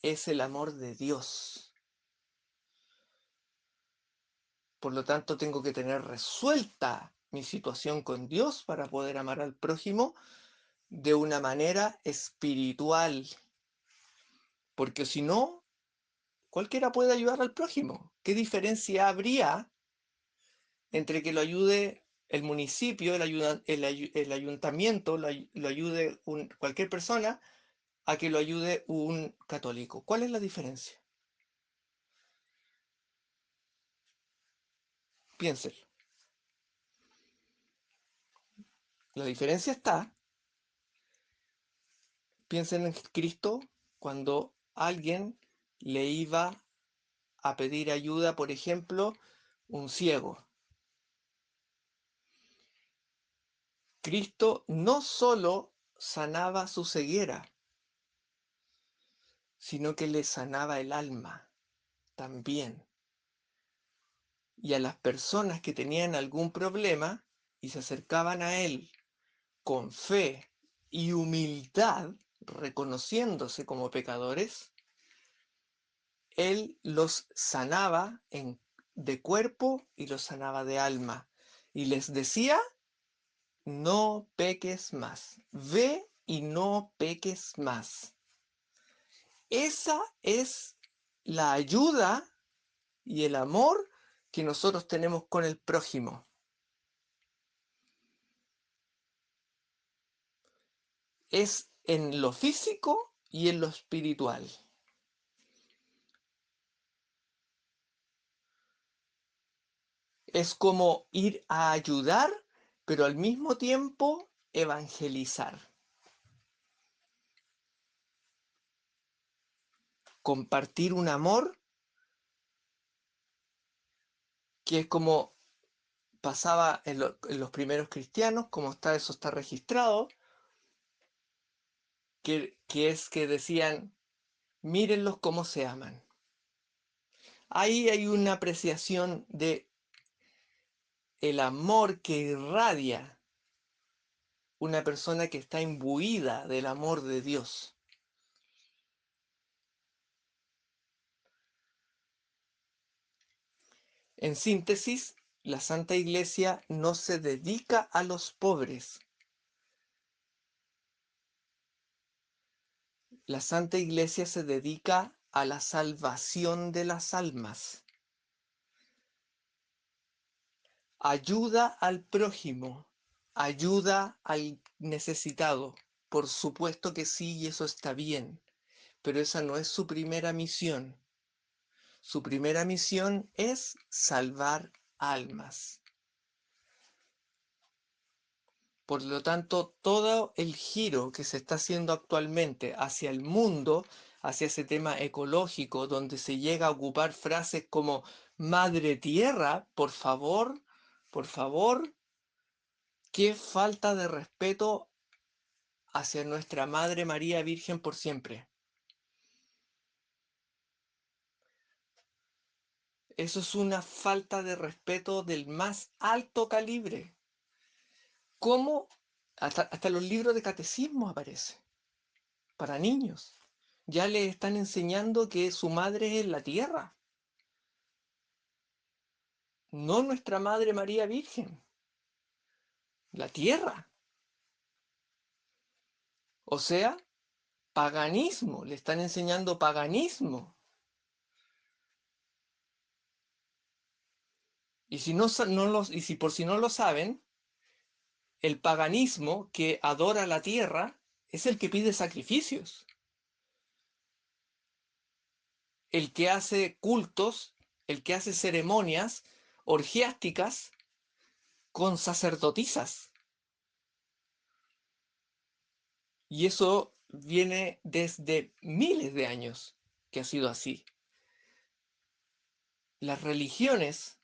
es el amor de Dios. Por lo tanto, tengo que tener resuelta mi situación con Dios para poder amar al prójimo de una manera espiritual. Porque si no, cualquiera puede ayudar al prójimo. ¿Qué diferencia habría entre que lo ayude el municipio, el ayuntamiento, lo ayude cualquier persona, a que lo ayude un católico? ¿Cuál es la diferencia? Piénsenlo. La diferencia está, piensen en Cristo cuando alguien le iba a pedir ayuda, por ejemplo, un ciego. Cristo no solo sanaba su ceguera, sino que le sanaba el alma también. Y a las personas que tenían algún problema y se acercaban a Él con fe y humildad, reconociéndose como pecadores, Él los sanaba de cuerpo y los sanaba de alma. Y les decía, no peques más, ve y no peques más. Esa es la ayuda y el amor que nosotros tenemos con el prójimo. Es en lo físico y en lo espiritual. Es como ir a ayudar, pero al mismo tiempo evangelizar. Compartir un amor que es como pasaba en los primeros cristianos, como eso está registrado, que es que decían, mírenlos cómo se aman. Ahí hay una apreciación de el amor que irradia una persona que está imbuida del amor de Dios. En síntesis, la Santa Iglesia no se dedica a los pobres. La Santa Iglesia se dedica a la salvación de las almas. Ayuda al prójimo, ayuda al necesitado. Por supuesto que sí, y eso está bien, pero esa no es su primera misión. Su primera misión es salvar almas. Por lo tanto, todo el giro que se está haciendo actualmente hacia el mundo, hacia ese tema ecológico, donde se llega a ocupar frases como Madre Tierra, por favor, qué falta de respeto hacia nuestra Madre María Virgen por siempre. Eso es una falta de respeto del más alto calibre. ¿Cómo? Hasta los libros de catecismo aparece, para niños. Ya les están enseñando que su madre es la tierra, no nuestra Madre María Virgen, la tierra. O sea, paganismo, le están enseñando paganismo. Y si, y si por si no lo saben, el paganismo que adora la tierra es el que pide sacrificios, el que hace cultos, el que hace ceremonias orgiásticas con sacerdotisas. Y eso viene desde miles de años que ha sido así. Las religiones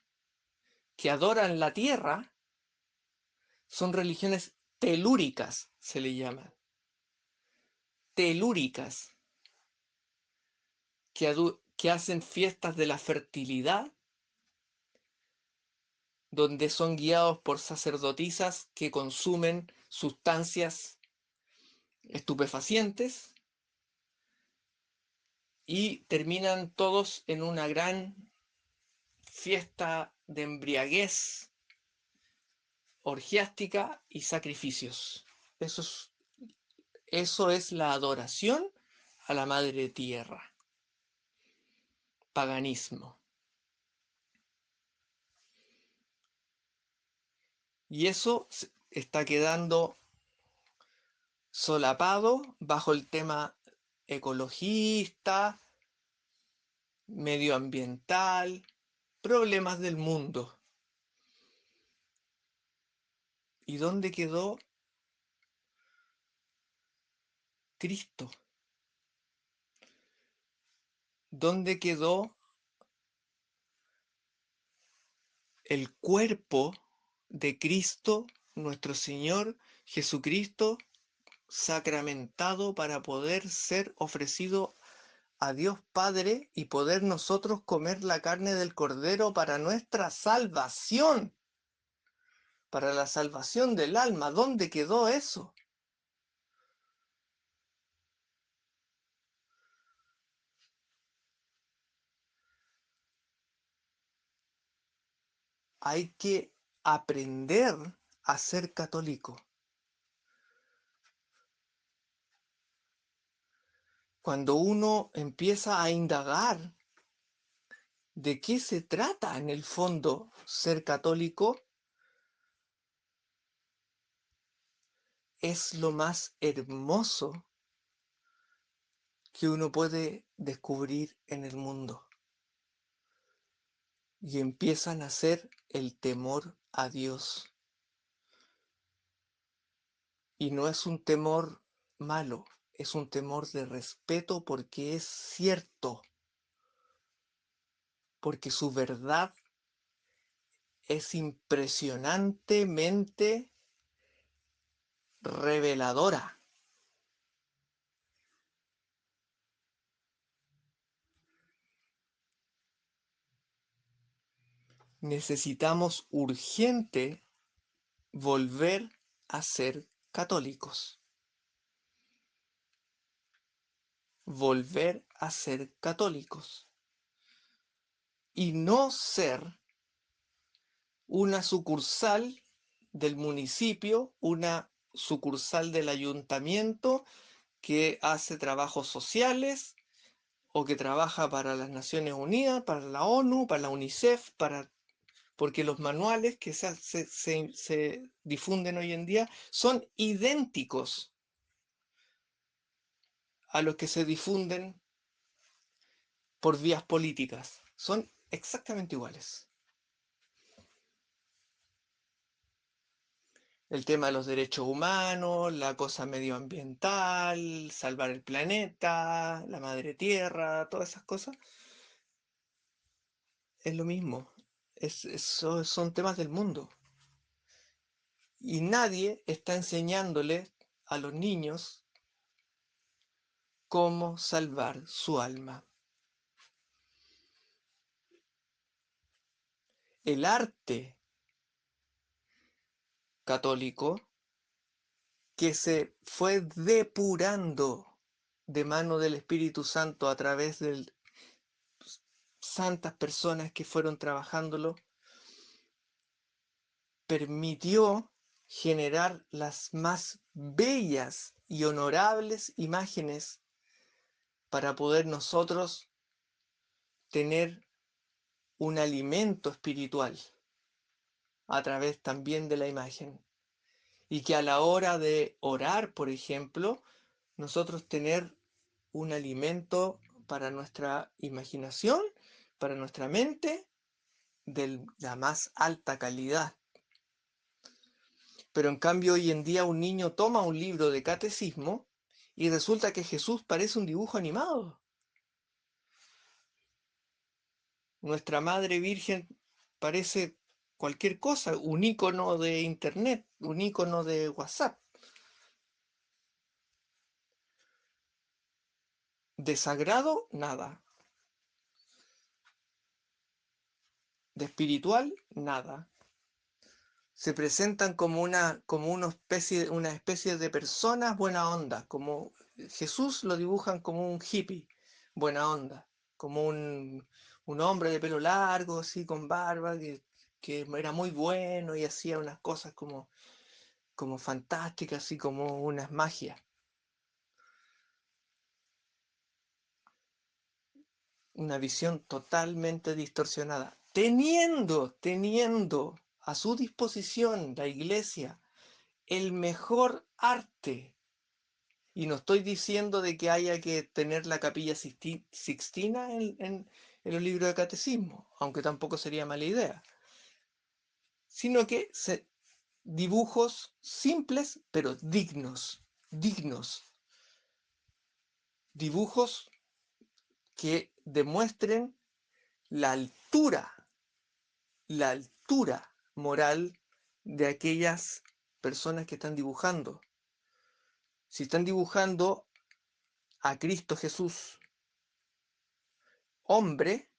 que adoran la tierra son religiones telúricas, se le llaman. Telúricas, que hacen fiestas de la fertilidad, donde son guiados por sacerdotisas que consumen sustancias estupefacientes y terminan todos en una gran fiesta de embriaguez orgiástica y sacrificios. Eso es la adoración a la Madre Tierra. Paganismo. Y eso está quedando solapado bajo el tema ecologista, medioambiental, problemas del mundo. ¿Y dónde quedó Cristo? ¿Dónde quedó el cuerpo de Cristo, nuestro Señor, Jesucristo sacramentado para poder ser ofrecido a Dios Padre y poder nosotros comer la carne del Cordero para nuestra salvación, para la salvación del alma. ¿Dónde quedó eso? Hay que aprender a ser católico. Cuando uno empieza a indagar de qué se trata en el fondo ser católico, es lo más hermoso que uno puede descubrir en el mundo. Y empieza a nacer el temor a Dios. Y no es un temor malo, es un temor de respeto porque es cierto, porque su verdad es impresionantemente reveladora. Necesitamos urgente volver a ser católicos. Volver a ser católicos. Y no ser una sucursal del municipio, una sucursal del ayuntamiento que hace trabajos sociales o que trabaja para las Naciones Unidas, para la ONU, para la UNICEF, porque los manuales que se difunden hoy en día son idénticos a los que se difunden por vías políticas. Son exactamente iguales. El tema de los derechos humanos, la cosa medioambiental, salvar el planeta, la madre tierra, todas esas cosas, es lo mismo. Son temas del mundo. Y nadie está enseñándole a los niños cómo salvar su alma. El arte católico que se fue depurando de mano del Espíritu Santo a través de santas personas que fueron trabajándolo, permitió generar las más bellas y honorables imágenes para poder nosotros tener un alimento espiritual a través también de la imagen. Y que a la hora de orar, por ejemplo, nosotros tener un alimento para nuestra imaginación, para nuestra mente, de la más alta calidad. Pero en cambio hoy en día un niño toma un libro de catecismo y resulta que Jesús parece un dibujo animado. Nuestra Madre Virgen parece cualquier cosa, un icono de internet, un icono de WhatsApp. De sagrado, nada. De espiritual, nada. Se presentan como una especie de personas buena onda, como Jesús lo dibujan como un hippie, buena onda, como un hombre de pelo largo, así con barba, que era muy bueno y hacía unas cosas como fantásticas, así como unas magias. Una visión totalmente distorsionada, teniendo a su disposición la iglesia el mejor arte. Y no estoy diciendo de que haya que tener la capilla sixtina en los libros de catecismo, aunque tampoco sería mala idea, sino que dibujos simples pero dignos, dibujos que demuestren la altura, la altura moral de aquellas personas que están dibujando. Si están dibujando a Cristo Jesús, hombre,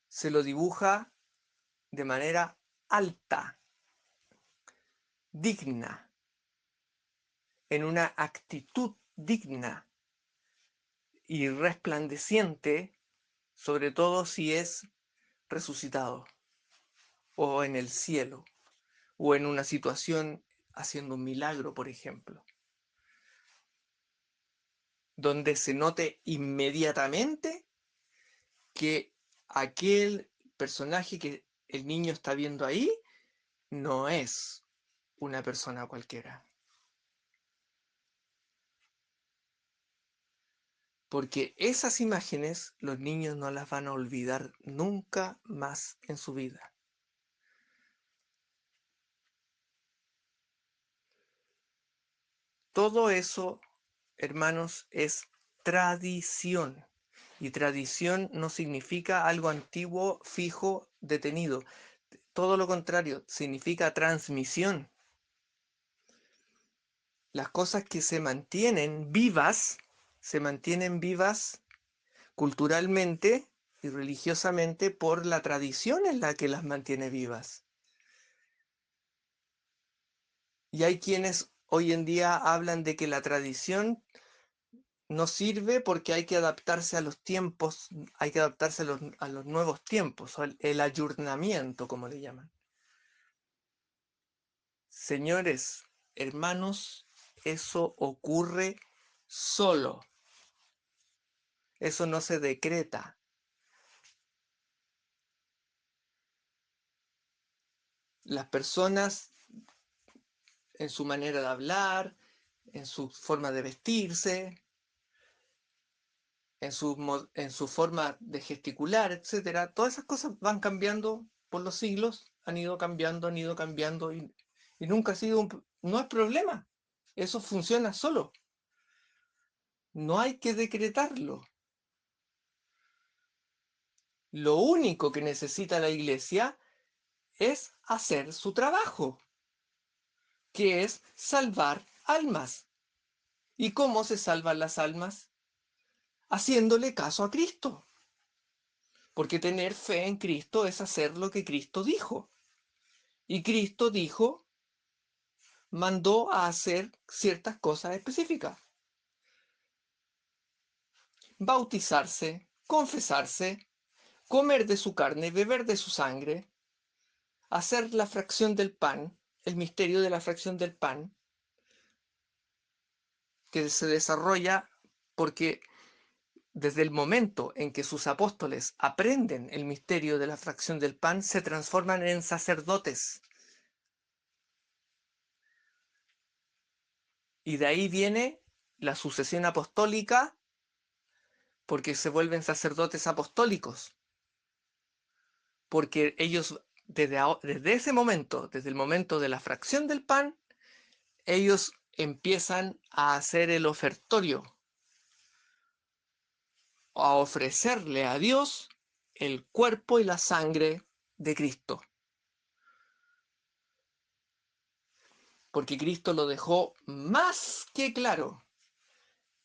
se lo dibuja de manera alta, digna, en una actitud digna y resplandeciente, sobre todo si es resucitado o en el cielo o en una situación haciendo un milagro, por ejemplo, donde se note inmediatamente que aquel personaje que el niño está viendo ahí no es una persona cualquiera. Porque esas imágenes los niños no las van a olvidar nunca más en su vida. Todo eso, hermanos, es tradición. Y tradición no significa algo antiguo, fijo, detenido. Todo lo contrario, significa transmisión. Las cosas que se mantienen vivas culturalmente y religiosamente por la tradición en la que las mantiene vivas. Y hay quienes hoy en día hablan de que la tradición no sirve porque hay que adaptarse a los tiempos, hay que adaptarse a los nuevos tiempos, o el ayornamiento, como le llaman. Señores, hermanos, eso ocurre solo. Eso no se decreta. Las personas en su manera de hablar, en su forma de vestirse, en su forma de gesticular, etcétera, todas esas cosas van cambiando por los siglos, han ido cambiando y nunca ha sido no es problema. Eso funciona solo. No hay que decretarlo. Lo único que necesita la iglesia es hacer su trabajo, que es salvar almas. ¿Y cómo se salvan las almas? Haciéndole caso a Cristo. Porque tener fe en Cristo es hacer lo que Cristo dijo. Y Cristo dijo, mandó a hacer ciertas cosas específicas. Bautizarse, confesarse, comer de su carne, beber de su sangre, hacer la fracción del pan, el misterio de la fracción del pan, que se desarrolla porque desde el momento en que sus apóstoles aprenden el misterio de la fracción del pan, se transforman en sacerdotes. Y de ahí viene la sucesión apostólica, porque se vuelven sacerdotes apostólicos. Porque ellos, desde ese momento, desde el momento de la fracción del pan, ellos empiezan a hacer el ofertorio, a ofrecerle a Dios el cuerpo y la sangre de Cristo. Porque Cristo lo dejó más que claro.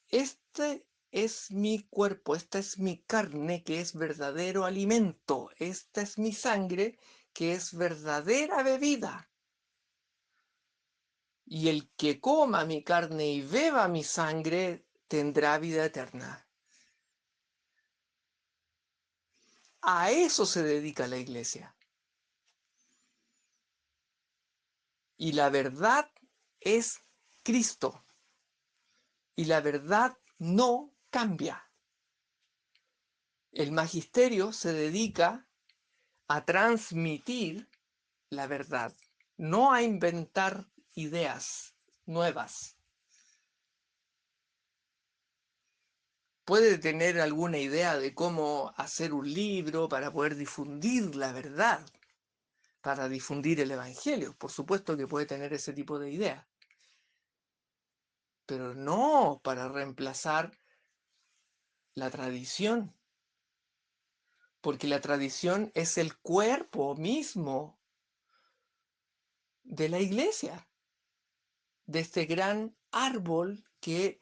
Este es mi cuerpo, esta es mi carne, que es verdadero alimento. Esta es mi sangre, que es verdadera bebida. Y el que coma mi carne y beba mi sangre tendrá vida eterna. A eso se dedica la iglesia. Y la verdad es Cristo. Y la verdad no cambia. El magisterio se dedica a transmitir la verdad, no a inventar ideas nuevas. Puede tener alguna idea de cómo hacer un libro para poder difundir la verdad, para difundir el Evangelio. Por supuesto que puede tener ese tipo de ideas, pero no para reemplazar la tradición, porque la tradición es el cuerpo mismo de la iglesia, de este gran árbol que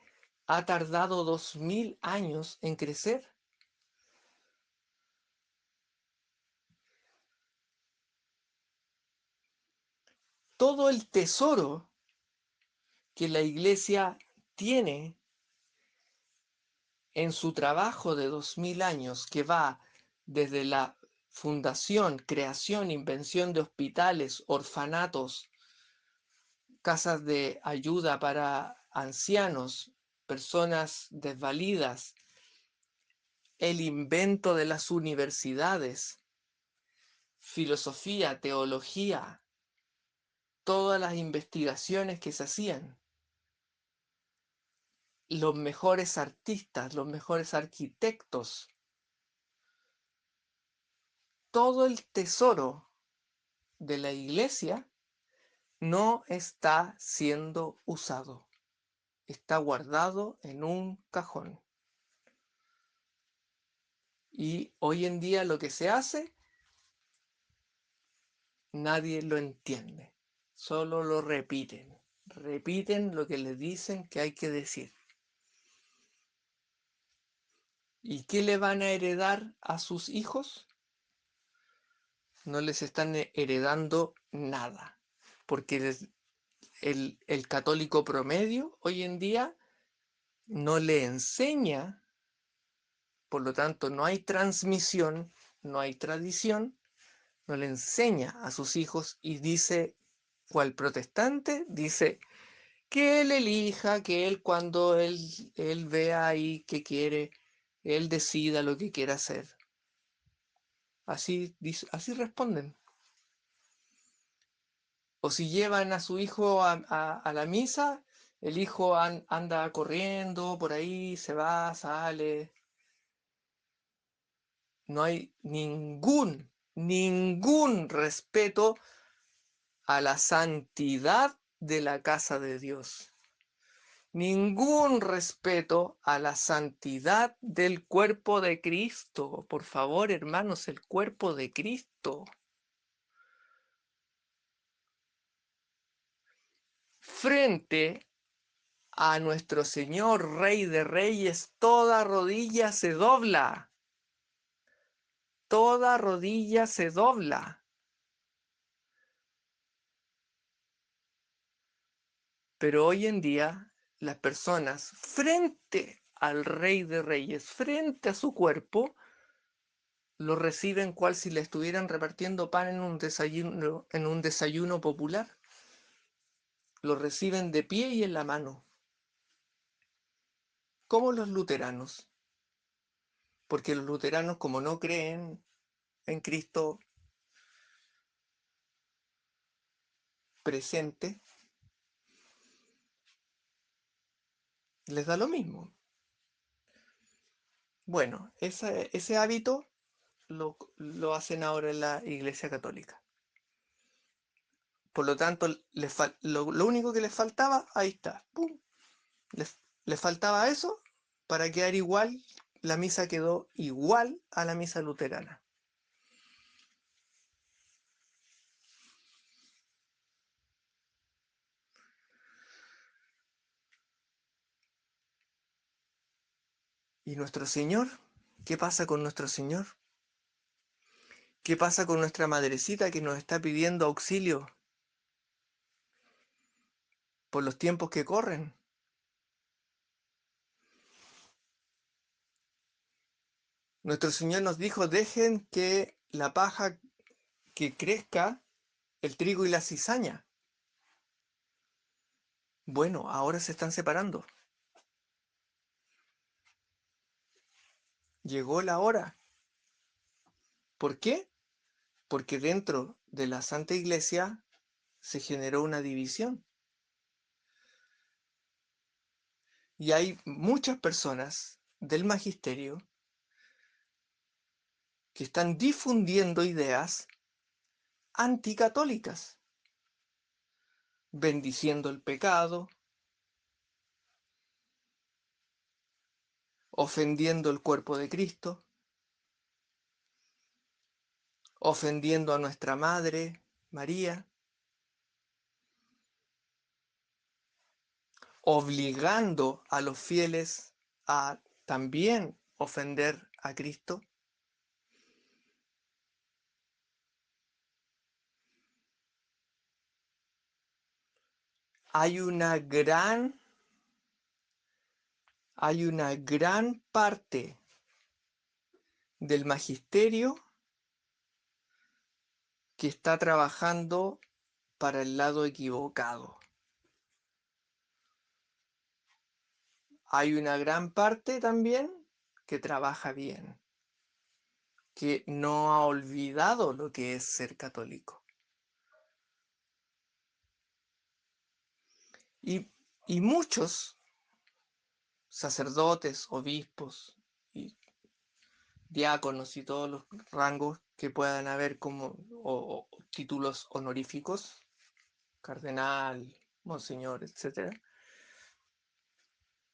ha tardado 2000 años en crecer. Todo el tesoro que la iglesia tiene en su trabajo de 2000 años, que va desde la fundación, creación, invención de hospitales, orfanatos, casas de ayuda para ancianos, personas desvalidas, el invento de las universidades, filosofía, teología, todas las investigaciones que se hacían, los mejores artistas, los mejores arquitectos, todo el tesoro de la iglesia no está siendo usado, está guardado en un cajón. Y hoy en día lo que se hace, nadie lo entiende, solo lo repiten, repiten lo que les dicen que hay que decir. ¿Y qué le van a heredar a sus hijos? No les están heredando nada, porque el católico promedio hoy en día no le enseña, por lo tanto no hay transmisión, no hay tradición, no le enseña a sus hijos y dice, cual protestante, dice que él elija, que él cuando él vea ahí que quiere, él decida lo que quiere hacer. Así responden. O si llevan a su hijo a la misa, el hijo anda corriendo por ahí, se va, sale. No hay ningún respeto a la santidad de la casa de Dios. Ningún respeto a la santidad del cuerpo de Cristo. Por favor, hermanos, el cuerpo de Cristo. Frente a nuestro Señor, Rey de Reyes, toda rodilla se dobla. Toda rodilla se dobla. Pero hoy en día, las personas, frente al Rey de Reyes, frente a su cuerpo, lo reciben cual si le estuvieran repartiendo pan en un desayuno popular. Lo reciben de pie y en la mano, como los luteranos, porque los luteranos, como no creen en Cristo presente, les da lo mismo. Bueno, ese hábito lo hacen ahora en la Iglesia Católica. Por lo tanto, lo único que les faltaba, ahí está, ¡pum! Les faltaba eso para quedar igual, la misa quedó igual a la misa luterana. ¿Y nuestro Señor? ¿Qué pasa con nuestro Señor? ¿Qué pasa con nuestra madrecita que nos está pidiendo auxilio por los tiempos que corren? Nuestro Señor nos dijo, dejen que la paja que crezca el trigo y la cizaña. Bueno, ahora se están separando. Llegó la hora. ¿Por qué? Porque dentro de la Santa Iglesia se generó una división. Y hay muchas personas del magisterio que están difundiendo ideas anticatólicas, bendiciendo el pecado, ofendiendo el cuerpo de Cristo, ofendiendo a nuestra Madre María, obligando a los fieles a también ofender a Cristo? Hay una gran parte del magisterio que está trabajando para el lado equivocado. Hay una gran parte también que trabaja bien, que no ha olvidado lo que es ser católico. Y muchos sacerdotes, obispos y diáconos y todos los rangos que puedan haber como o títulos honoríficos, cardenal, monseñor, etcétera.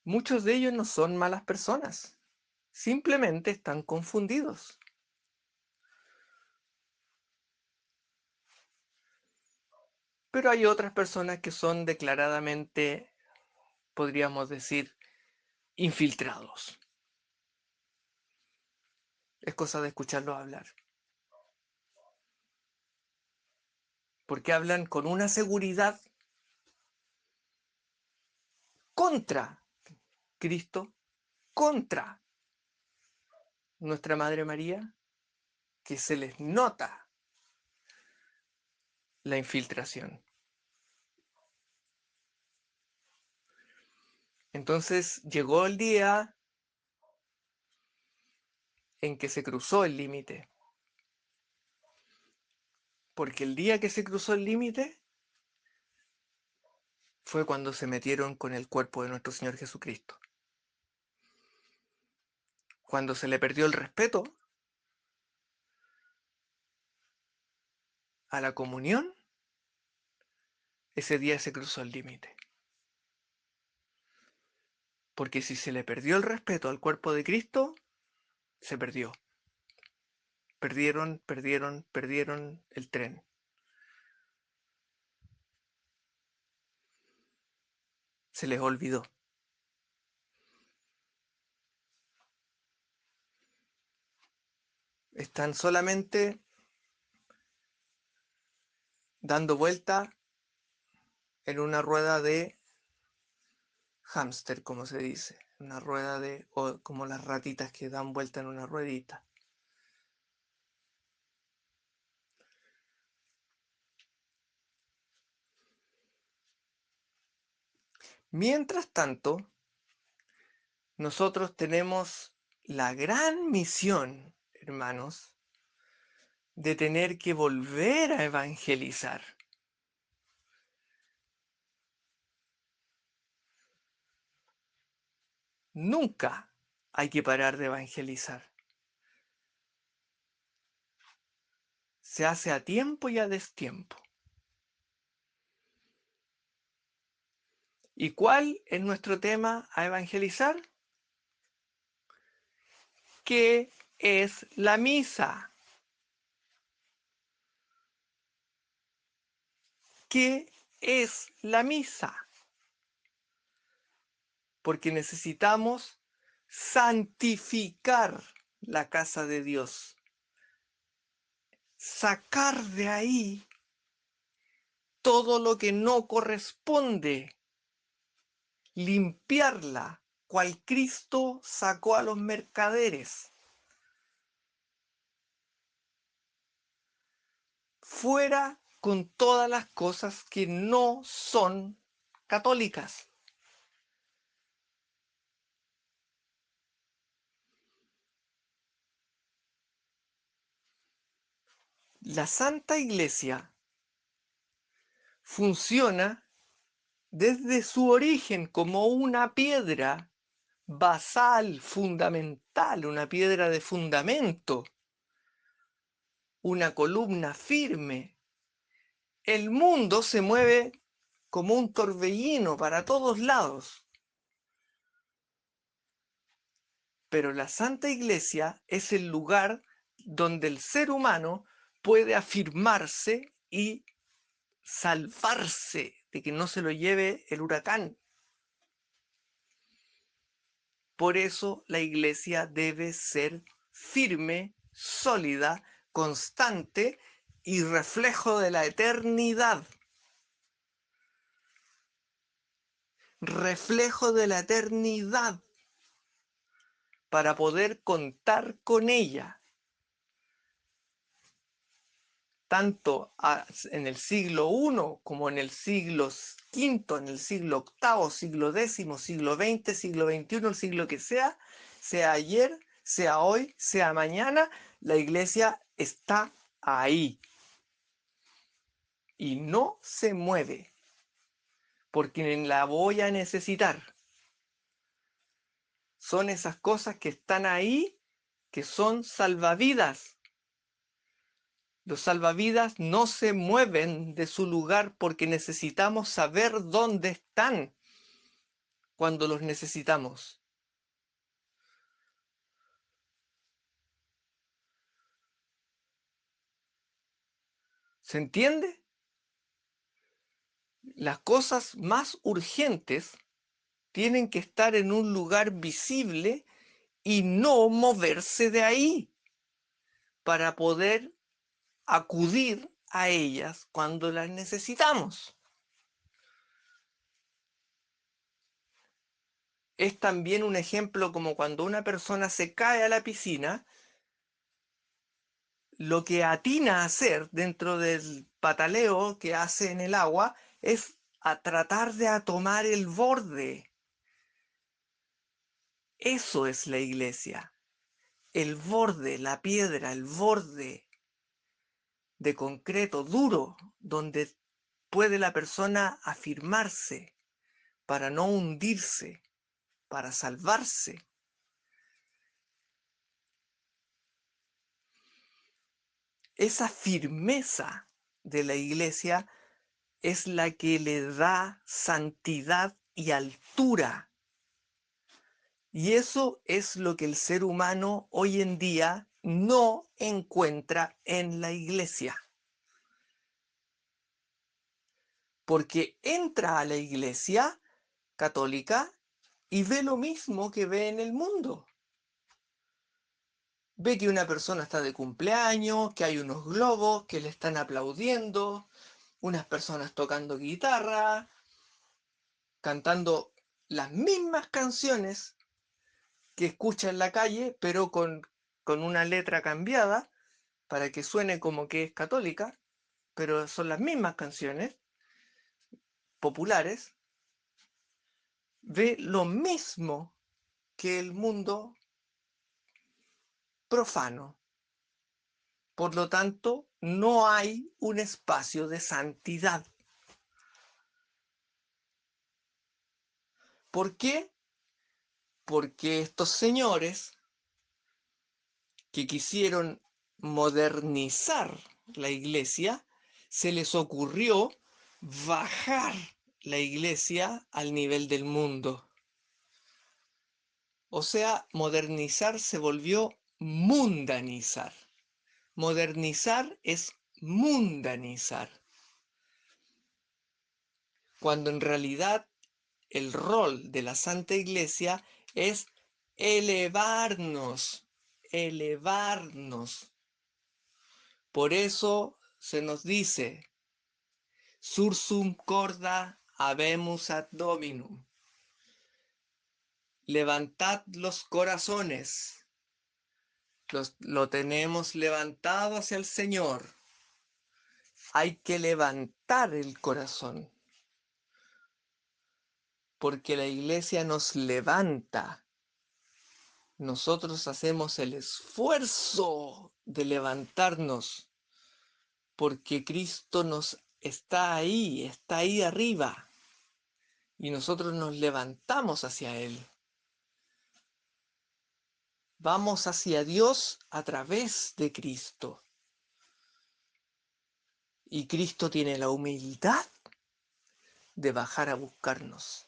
Muchos de ellos no son malas personas, simplemente están confundidos. Pero hay otras personas que son declaradamente, podríamos decir, infiltrados. Es cosa de escucharlos hablar. Porque hablan con una seguridad contra Cristo, contra nuestra Madre María, que se les nota la infiltración. Entonces llegó el día en que se cruzó el límite. Porque el día que se cruzó el límite fue cuando se metieron con el cuerpo de nuestro Señor Jesucristo. Cuando se le perdió el respeto a la comunión, ese día se cruzó el límite. Porque si se le perdió el respeto al cuerpo de Cristo, se perdió. Perdieron el tren. Se les olvidó. Están solamente dando vuelta en una rueda de hámster, como se dice. Una rueda de, o como las ratitas que dan vuelta en una ruedita. Mientras tanto, nosotros tenemos la gran misión, hermanos, de tener que volver a evangelizar. Nunca hay que parar de evangelizar. Se hace a tiempo y a destiempo. ¿Y cuál es nuestro tema a evangelizar? ¿Qué es la misa? ¿Qué es la misa? Porque necesitamos santificar la casa de Dios. Sacar de ahí todo lo que no corresponde, limpiarla, cual Cristo sacó a los mercaderes. Fuera con todas las cosas que no son católicas. La Santa Iglesia funciona desde su origen como una piedra basal, fundamental, una piedra de fundamento, una columna firme. El mundo se mueve como un torbellino para todos lados. Pero la Santa Iglesia es el lugar donde el ser humano puede afirmarse y salvarse de que no se lo lleve el huracán. Por eso la iglesia debe ser firme, sólida, constante y reflejo de la eternidad. Reflejo de la eternidad para poder contar con ella, tanto en el siglo I como en el siglo V, en el siglo VIII, siglo X, siglo XX, siglo XXI, el siglo que sea ayer, sea hoy, sea mañana, la iglesia está ahí y no se mueve, porque la voy a necesitar. Son esas cosas que están ahí, que son salvavidas. Los salvavidas no se mueven de su lugar porque necesitamos saber dónde están cuando los necesitamos. ¿Se entiende? Las cosas más urgentes tienen que estar en un lugar visible y no moverse de ahí para poder acudir a ellas cuando las necesitamos. Es también un ejemplo como cuando una persona se cae a la piscina, lo que atina a hacer dentro del pataleo que hace en el agua es a tratar de tomar el borde. Eso es la iglesia, el borde, la piedra, el borde de concreto duro, donde puede la persona afirmarse para no hundirse, para salvarse. Esa firmeza de la iglesia es la que le da santidad y altura. Y eso es lo que el ser humano hoy en día no encuentra en la iglesia. Porque entra a la iglesia católica y ve lo mismo que ve en el mundo. Ve que una persona está de cumpleaños, que hay unos globos que le están aplaudiendo, unas personas tocando guitarra, cantando las mismas canciones que escucha en la calle, pero con una letra cambiada para que suene como que es católica, pero son las mismas canciones populares. Ve lo mismo que el mundo profano. Por lo tanto, no hay un espacio de santidad. ¿Por qué? Porque estos señores que quisieron modernizar la iglesia, se les ocurrió bajar la iglesia al nivel del mundo. O sea, modernizar se volvió mundanizar. Modernizar es mundanizar, cuando en realidad el rol de la Santa Iglesia es elevarnos, elevarnos. Por eso se nos dice, sursum corda habemus ad dominum. Levantad los corazones. Lo tenemos levantado hacia el Señor. Hay que levantar el corazón, porque la iglesia nos levanta. Nosotros hacemos el esfuerzo de levantarnos, porque Cristo está ahí arriba, y nosotros nos levantamos hacia Él. Vamos hacia Dios a través de Cristo. Y Cristo tiene la humildad de bajar a buscarnos.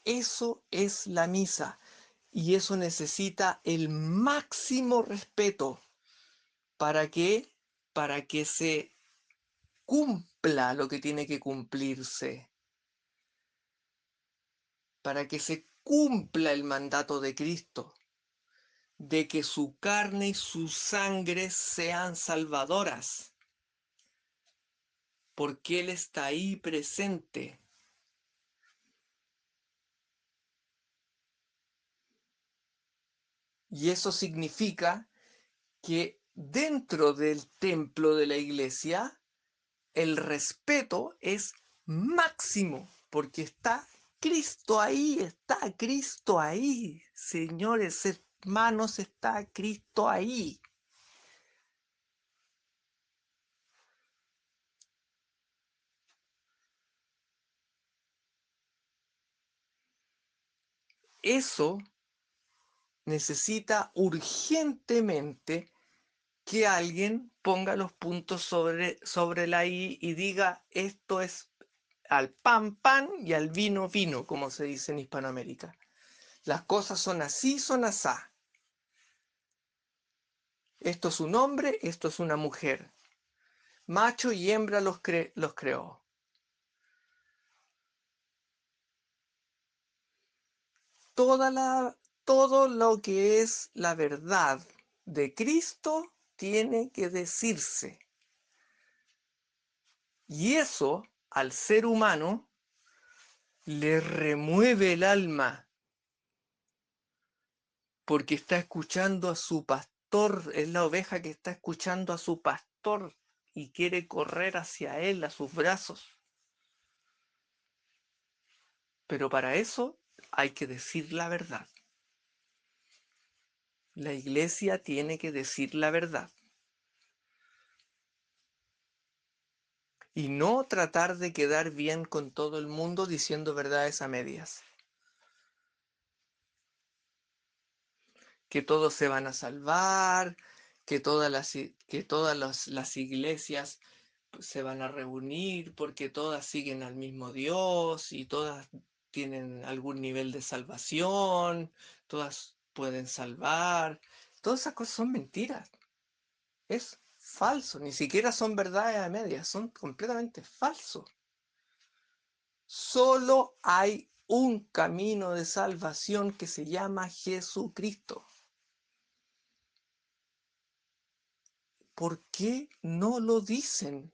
Eso es la misa, y eso necesita el máximo respeto. ¿Para qué? para que se cumpla lo que tiene que cumplirse, para que se cumpla el mandato de Cristo, de que su carne y su sangre sean salvadoras, porque Él está ahí presente. Y eso significa que dentro del templo de la iglesia, el respeto es máximo, porque está Cristo ahí, señores hermanos, está Cristo ahí. Eso necesita urgentemente que alguien ponga los puntos sobre la I y diga esto es al pan pan y al vino vino, como se dice en Hispanoamérica. Las cosas son así, son asá. Esto es un hombre, esto es una mujer. Macho y hembra los creó. Todo lo que es la verdad de Cristo tiene que decirse. Y eso, al ser humano, le remueve el alma, porque está escuchando a su pastor, es la oveja que está escuchando a su pastor y quiere correr hacia él, a sus brazos. Pero para eso hay que decir la verdad. La iglesia tiene que decir la verdad. Y no tratar de quedar bien con todo el mundo diciendo verdades a medias. Que todos se van a salvar, que todas las iglesias se van a reunir porque todas siguen al mismo Dios y todas tienen algún nivel de salvación, todas pueden salvar. Todas esas cosas son mentiras. Es falso, ni siquiera son verdades a medias, son completamente falsos. Solo hay un camino de salvación que se llama Jesucristo. ¿Por qué no lo dicen?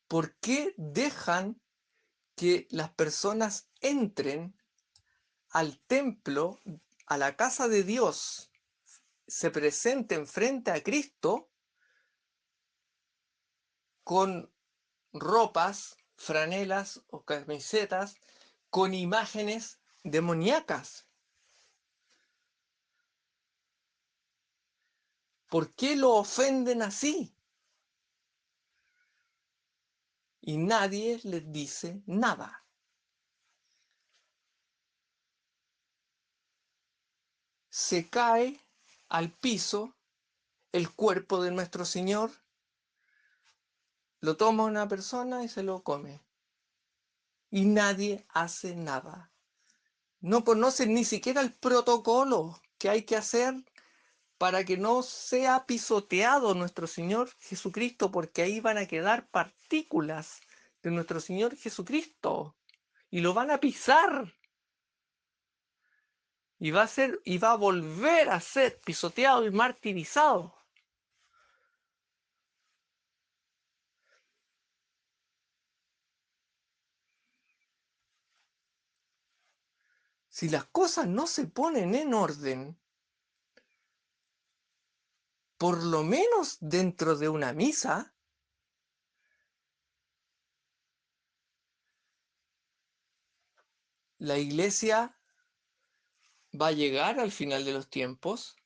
¿Por qué dejan que las personas entren al templo, a la casa de Dios, se presenten frente a Cristo con ropas, franelas o camisetas con imágenes demoníacas? ¿Por qué lo ofenden así? Y nadie les dice nada. Se cae al piso el cuerpo de nuestro Señor, lo toma una persona y se lo come. Y nadie hace nada. No conocen ni siquiera el protocolo que hay que hacer para que no sea pisoteado nuestro Señor Jesucristo, porque ahí van a quedar partículas de nuestro Señor Jesucristo y lo van a pisar y va a volver a ser pisoteado y martirizado. Si las cosas no se ponen en orden, por lo menos dentro de una misa, la iglesia va a llegar al final de los tiempos,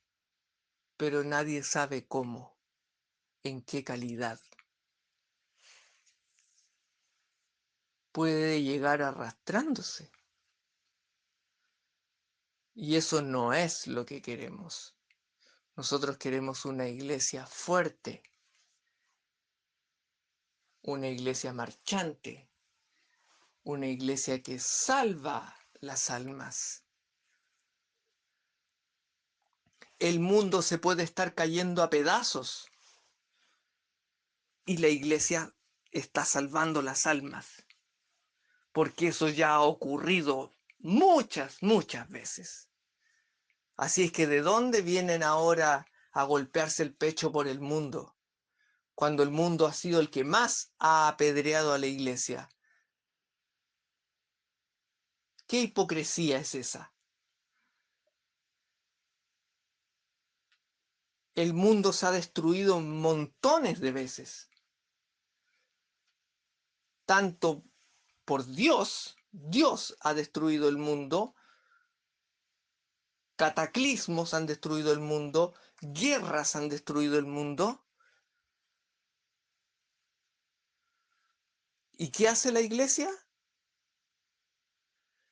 pero nadie sabe cómo, en qué calidad. Puede llegar arrastrándose. Y eso no es lo que queremos. Nosotros queremos una iglesia fuerte, una iglesia marchante, una iglesia que salva las almas. el mundo se puede estar cayendo a pedazos y la iglesia está salvando las almas, porque eso ya ha ocurrido muchas, muchas veces. Así es que ¿de dónde vienen ahora a golpearse el pecho por el mundo, cuando el mundo ha sido el que más ha apedreado a la iglesia? ¿Qué hipocresía es esa? El mundo se ha destruido montones de veces, tanto por Dios. Dios ha destruido el mundo, cataclismos han destruido el mundo, guerras han destruido el mundo. ¿Y qué hace la iglesia?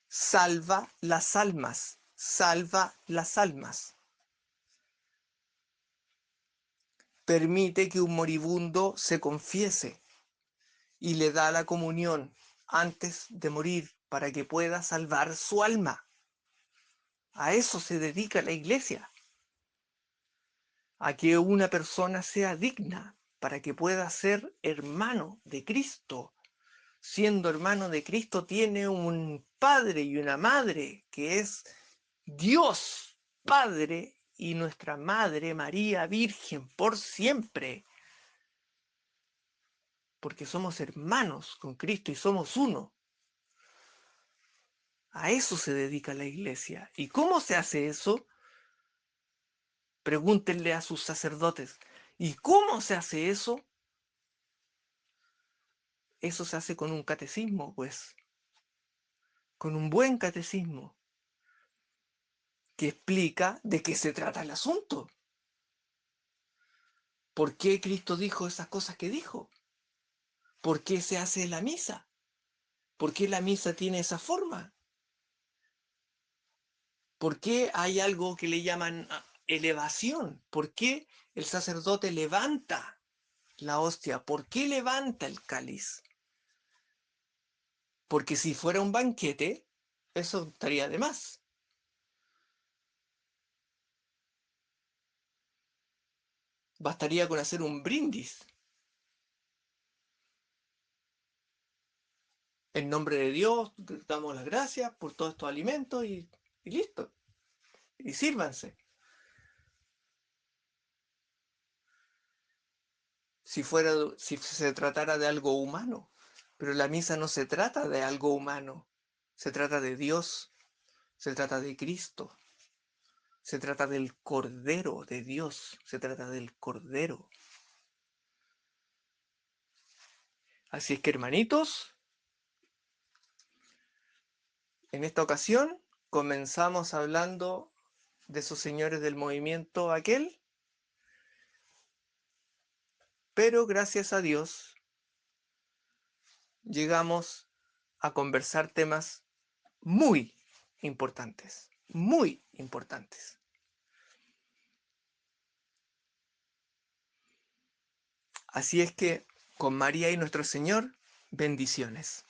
Salva las almas, salva las almas. Permite que un moribundo se confiese y le da la comunión antes de morir para que pueda salvar su alma. A eso se dedica la iglesia, a que una persona sea digna para que pueda ser hermano de Cristo. Siendo hermano de Cristo tiene un padre y una madre que es Dios Padre y nuestra Madre María Virgen por siempre, porque somos hermanos con Cristo y somos uno. A eso se dedica la iglesia. ¿Y cómo se hace eso? Pregúntenle a sus sacerdotes. ¿Y cómo se hace eso? Eso se hace con un catecismo, pues, con un buen catecismo que explica de qué se trata el asunto. ¿Por qué Cristo dijo esas cosas que dijo? ¿Por qué se hace la misa? ¿Por qué la misa tiene esa forma? ¿Por qué hay algo que le llaman elevación? ¿Por qué el sacerdote levanta la hostia? ¿Por qué levanta el cáliz? Porque si fuera un banquete, eso estaría de más. Bastaría con hacer un brindis en nombre de Dios, damos las gracias por todos estos alimentos y listo. Y sírvanse. Si se tratara de algo humano. Pero la misa no se trata de algo humano. Se trata de Dios. Se trata de Cristo. Se trata del Cordero de Dios. Se trata del Cordero. Así es que, hermanitos, en esta ocasión comenzamos hablando de esos señores del movimiento aquel, pero gracias a Dios llegamos a conversar temas muy importantes, muy importantes. Así es que con María y nuestro Señor, bendiciones.